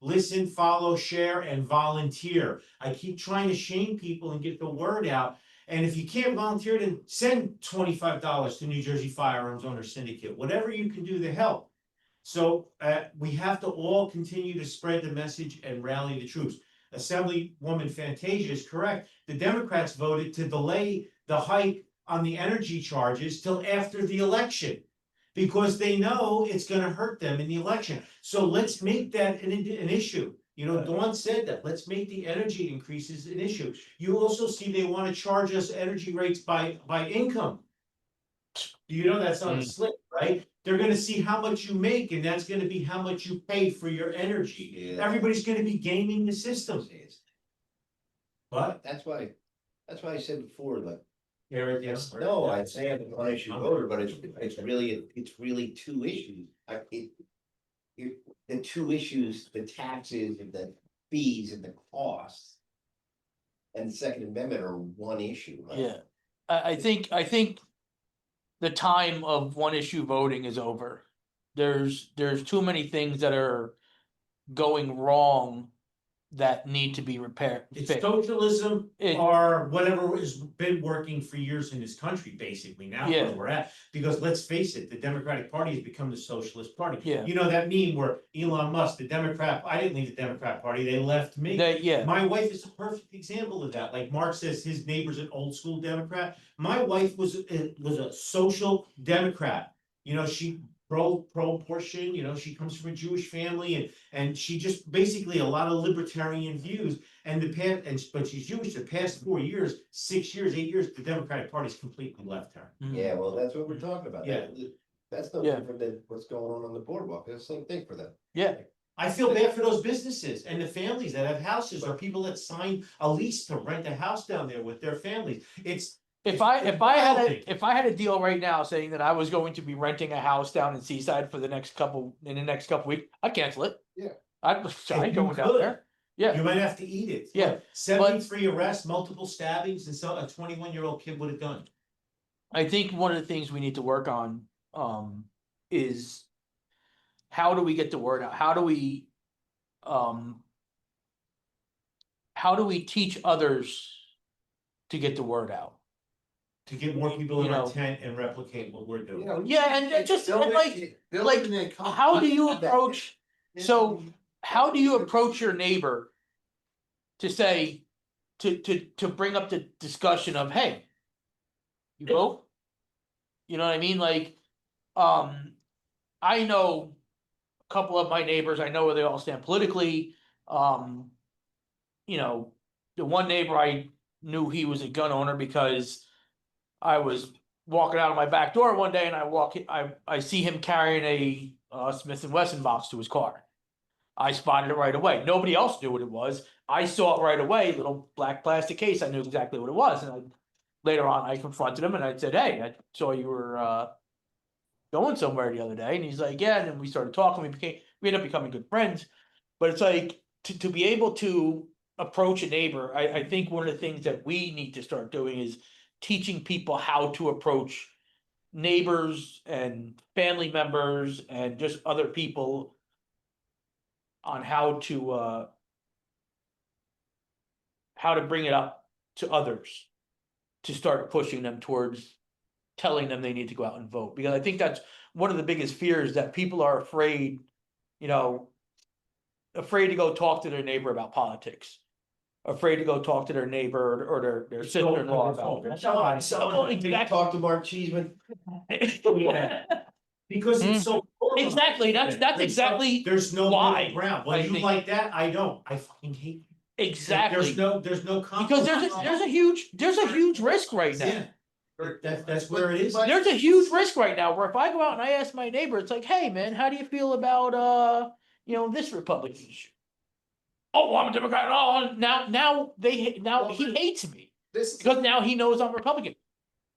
listen, follow, share, and volunteer. I keep trying to shame people and get the word out. And if you can't volunteer, then send $25 to New Jersey Firearms Owners Syndicate, whatever you can do to help. So we have to all continue to spread the message and rally the troops. Assemblywoman Fantasia is correct. The Democrats voted to delay the hike on the energy charges till after the election, because they know it's gonna hurt them in the election. So let's make that an issue. You know, Dawn said that, let's make the energy increases an issue. You also see they wanna charge us energy rates by income. You know, that's on the slip, right? They're gonna see how much you make, and that's gonna be how much you pay for your energy. Yeah. Everybody's gonna be gaming the system. But, That's why I said before, like, Eric, yes. no, I'd say I'm an issue voter, but it's really two issues. The two issues, the taxes and the fees and the costs. And the Second Amendment are one issue, right? Yeah, I think the time of one issue voting is over. There's too many things that are going wrong that need to be repaired. It's fixed. socialism It- or whatever has been working for years in this country, basically, now Yeah. where we're at. Because let's face it, the Democratic Party has become the socialist party. Yeah. You know that meme where Elon Musk, the Democrat, I didn't leave the Democrat Party, they left me. Yeah, My wife is a perfect example of that. Like Mark says, his neighbor's an old school Democrat. My wife was a social Democrat. You know, she pro-abortion, you know, she comes from a Jewish family and she just basically a lot of libertarian views. And but she's Jewish. The past 4 years, 6 years, 8 years, the Democratic Party's completely left her. Yeah, well, that's what we're talking about. Yeah. That's no Yeah. different than what's going on the boardwalk. It's the same thing for them. yeah. I feel bad for those businesses and the families that have houses or people that sign a lease to rent a house down there with their families. If I had a deal right now saying that I was going to be renting a house down in Seaside for the next couple weeks, I'd cancel it. Yeah. I you ain't going down could. there. Yeah, You might have to eat it. Yeah, Look, 73 arrests, multiple stabbings, and so a 21-year-old kid would have done. I think one of the things we need to work on, is how do we get the word out? How do we teach others to get the word out? To get more people in You our know. tent and replicate what we're doing. Yeah, and just and like how do you approach? So how do you approach your neighbor to say to bring up the discussion of, hey, you vote? You know what I mean? Like, I know a couple of my neighbors. I know where they all stand politically. You know, the one neighbor I knew, he was a gun owner because I was walking out of my back door one day and I see him carrying a Smith and Wesson box to his car. I spotted it right away. Nobody else knew what it was. I saw it right away, little black plastic case. I knew exactly what it was. And later on, I confronted him and I said, hey, I saw you were going somewhere the other day. And he's like, yeah. And then we started talking. We ended up becoming good friends. But it's like to be able to approach a neighbor, I think one of the things that we need to start doing is teaching people how to approach neighbors and family members and just other people on how to bring it up to others, to start pushing them towards telling them they need to go out and vote. Because I think that's one of the biggest fears, that people are afraid, afraid to go talk to their neighbor about politics. Afraid to go talk to their neighbor or their sister-in-law about it. Talk to Mark Cheeseman. Because it's so. Exactly, that's exactly There's no why, middle ground. Well, I you think. like that, I don't. I fucking hate. exactly. There's no. Because there's a huge risk right now. Yeah. That's where it is. There's a huge risk right now where if I go out and I ask my neighbor, it's like, hey man, how do you feel about this Republican issue? Oh, I'm a Democrat. Oh, now he hates me because now he knows I'm Republican.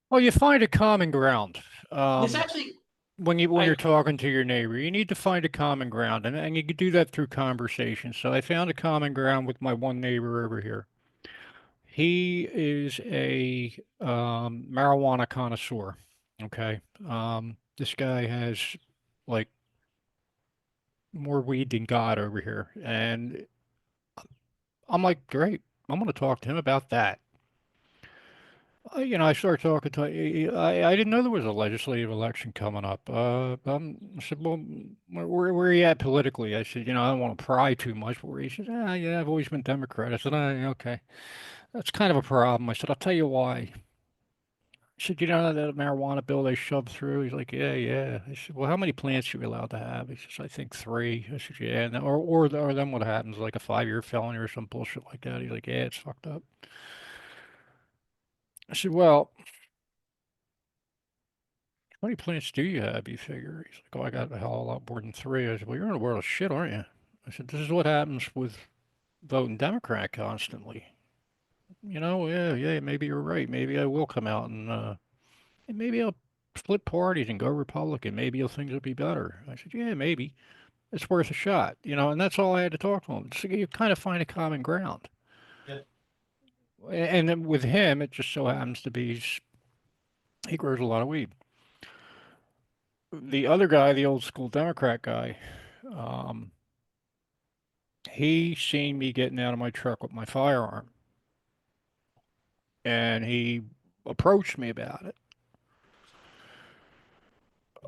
Well, you find a common ground. It's actually When I- you're talking to your neighbor, you need to find a common ground, and you can do that through conversation. So I found a common ground with my one neighbor over here. He is a marijuana connoisseur. Okay, this guy has like more weed than God over here, and I'm like, great. I'm going to talk to him about that. I started talking to, I didn't know there was a legislative election coming up. I said, well, where are you at politically? I said, I don't want to pry too much, but where he said, yeah, I've always been Democrat. I said, okay, that's kind of a problem. I said, I'll tell you why. I said, that marijuana bill they shoved through? He's like, yeah, yeah. I said, well, how many plants are you allowed to have? He says, I think 3. I said, yeah. And, or then what happens? Like a 5-year felony or some bullshit like that. He's like, yeah, it's fucked up. I said, well, how many plants do you have, you figure? He's like, oh, I got a hell of a lot more than 3. I said, well, you're in a world of shit, aren't you? I said, this is what happens with voting Democrat constantly. Yeah, yeah, maybe you're right. Maybe I will come out and maybe I'll split parties and go Republican. Maybe things will be better. I said, yeah, maybe. It's worth a shot, and that's all I had to talk to him. So you kind of find a common ground. Yeah. And then with him, it just so happens to be he grows a lot of weed. The other guy, the old school Democrat guy, um, he seen me getting out of my truck with my firearm, and he approached me about it.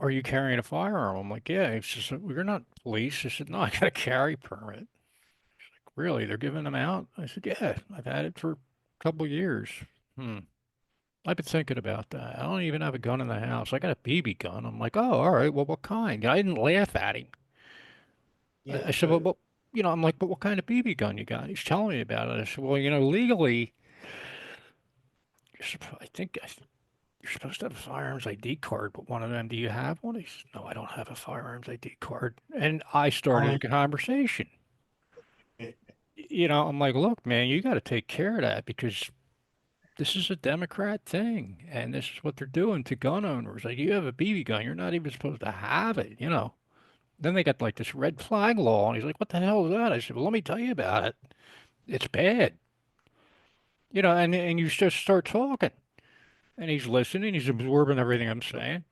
Are you carrying a firearm? I'm like, yeah. He says, well, you're not police. I said, no, I got a carry permit. Really? They're giving them out? I said, yeah, I've had it for a couple of years. Hmm. I've been thinking about that. I don't even have a gun in the house. I got a BB gun. I'm like, oh, all right. Well, what kind? I didn't laugh at him. Yeah, I said, well, I'm like, but what kind of BB gun you got? He's telling me about it. I said, well, legally, I think you're supposed to have a firearms ID card, but one of them, do you have one? He said, no, I don't have a firearms ID card. And I started a conversation. I'm like, look, man, you got to take care of that because this is a Democrat thing, and this is what they're doing to gun owners. Like, you have a BB gun, you're not even supposed to have it. Then they got like this red flag law, and he's like, what the hell is that? I said, well, let me tell you about it. It's bad. And you just start talking, and he's listening, he's absorbing everything I'm saying.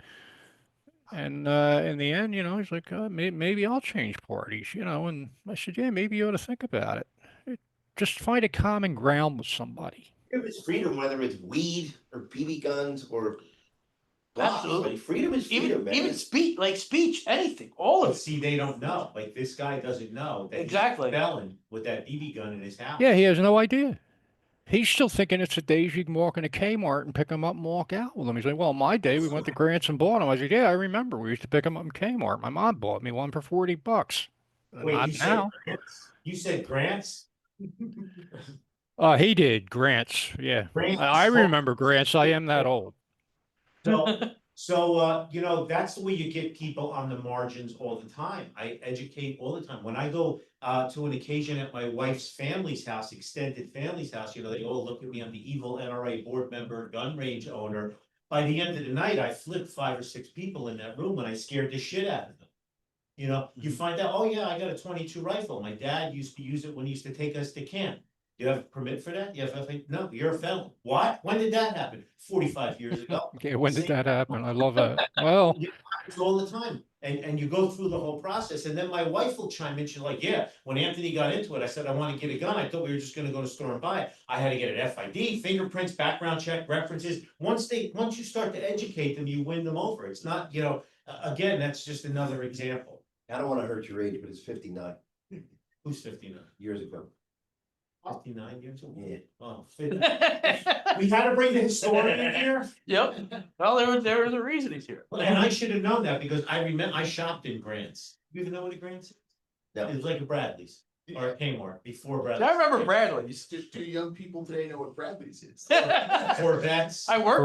And in the end, he's like, maybe I'll change parties, and I said, yeah, maybe you ought to think about it. Just find a common ground with somebody. Freedom is freedom, whether it's weed or BB guns or blocks. Absolutely. Like freedom is freedom, man. Even speech, anything, all of But it. see, they don't know, like this guy doesn't know that he's Exactly. a felon with that BB gun in his house. Yeah, he has no idea. He's still thinking it's a days you can walk into Kmart and pick him up and walk out with him. He's like, well, in my day, we went to Grants and bought him. I said, yeah, I remember. We used to pick him up in Kmart. My mom bought me one for $40. Wait, Not you said now. grants? You said grants? He did. Grants. Yeah. Grants. I remember Grants. I am that old. So, that's the way you get people on the margins all the time. I educate all the time. When I go to an occasion at my wife's family's house, extended family's house, they all look at me. I'm the evil NRA board member, gun range owner. By the end of the night, I flipped 5 or 6 people in that room and I scared the shit out of them. You find out, oh yeah, I got a 22 rifle. My dad used to use it when he used to take us to camp. You have a permit for that? You have no, you're a felon. What? When did that happen? 45 years ago. Okay, when did that happen? I love that. Well, It's all the time. And you go through the whole process. And then my wife will chime in. She's like, yeah, when Anthony got into it, I said, I want to get a gun. I thought we were just going to go to the store and buy it. I had to get an FID, fingerprints, background check, references. Once you start to educate them, you win them over. It's not, again, that's just another example. I don't want to hurt your age, but it's 59 Who's 59? years ago. 59 years old? Yeah. Oh, 50. We had to bring the historian in here. Yep. Well, there was a reason he's here. And I should have known that because I remember I shopped in Grants. You even know what a Grants is? No. It was like a Bradley's or a Kmart before I Bradley's. remember Bradley's. Just 2 young people today know what Bradley's is. Corvettes. I worked.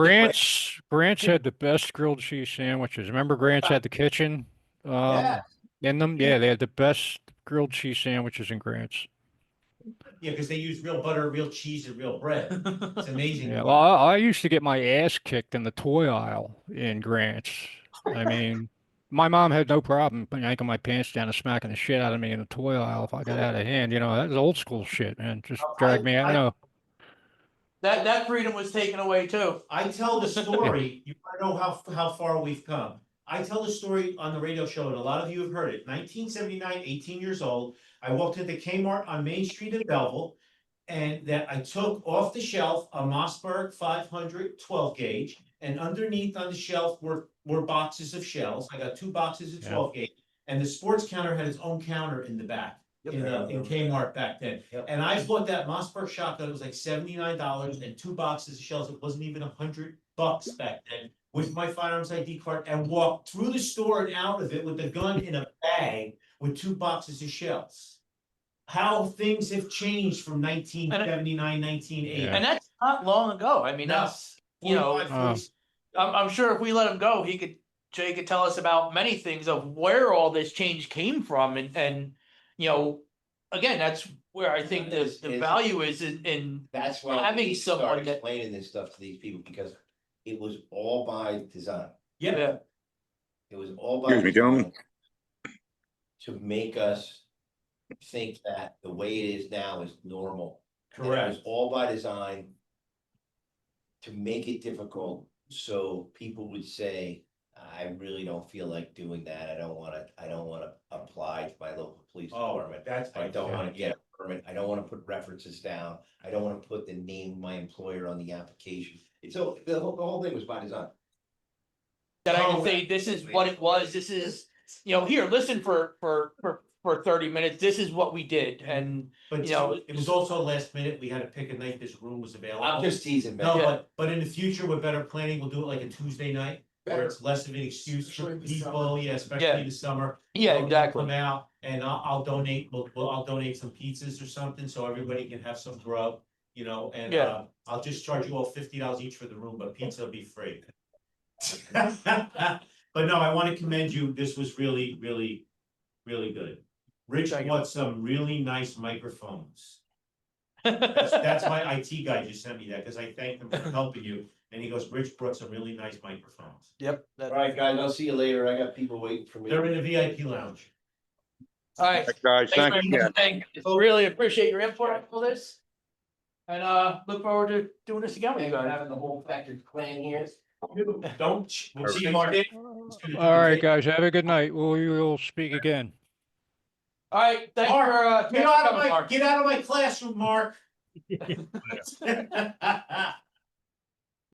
Grants had the best grilled cheese sandwiches. Remember Grants had the kitchen Yeah. in them? Yeah, they had the best grilled cheese sandwiches in Grants. Yeah, because they use real butter, real cheese, and real bread. It's amazing. Yeah, well, I used to get my ass kicked in the toy aisle in Grants. I mean, my mom had no problem yanking my pants down and smacking the shit out of me in the toy aisle if I got out of hand. That was old school shit, man. Just drag me out. No. That freedom was taken away too. I tell the story. You want to know how far we've come. I tell the story on the radio show, and a lot of you have heard it. 1979, 18 years old. I walked into Kmart on Main Street in Belleville. and that I took off the shelf a Mossberg 500 12 gauge, and underneath on the shelf were boxes of shells. I got 2 boxes of Yeah. 12 gauge, and the sports counter had its own counter in the back. In Kmart back then. Yep. And I bought that Mossberg shotgun, it was like $79 and 2 boxes of shells, it wasn't even $100 back then. With my firearms ID card and walked through the store and out of it with the gun in a bag with 2 boxes of shells. How things have changed from 1979, 1980. Yeah. And that's not long ago. I mean, No. that's, you know, 45, I'm sure if we let him go, Jay could tell us about many things of where all this change came from, and you know, again, that's where I think the It's- value is in That's why having we need to start someone that- explaining this stuff to these people, because it was all by design. Yeah, It was all by Excuse me, gentlemen. design to make us think that the way it is now is normal. And it was correct. all by design to make it difficult, so people would say, I really don't feel like doing that. I don't wanna apply to my local police Oh, department. that's. I don't wanna get a permit. I don't wanna put references down. I don't wanna put the name of my employer on the application. So the whole thing was by design. that I Oh, can say this is what it was. This is, you know, here, listen for 30 minutes. This is what we did, and But you know, it was also last minute, we had to pick a night this room was available. I'm just teasing, man. No, Yeah. but in the future, with better planning, we'll do it like a Tuesday night, where it's less of an excuse for Especially in the people, summer. yeah, especially Yeah. in the summer. yeah, They'll exactly. Come out and I'll donate, I'll donate some pizzas or something, so everybody can have some grub, you know, and Yeah. I'll just charge you all $50 each for the room, but pizza will be free. But no, I wanna commend you, this was really, really, really good. Rich Thank you. bought some really nice microphones. That's my IT guy just sent me that, cause I thanked him for helping you, and he goes, Rich brought some really nice microphones. Yep. All right, guys, I'll see you later. I got people waiting for me. They're in the VIP lounge. All right. Guys, Thanks thanks very again. much. Thank you. Really appreciate your input on all this. And look forward to doing this again with you guys. Having the whole package plan here. Don't, we'll see you Monday. All right, guys, have a good night. We will speak again. All right, thanks Mark, for Get thanks for out of coming, my, Mark. get out of my classroom, Mark.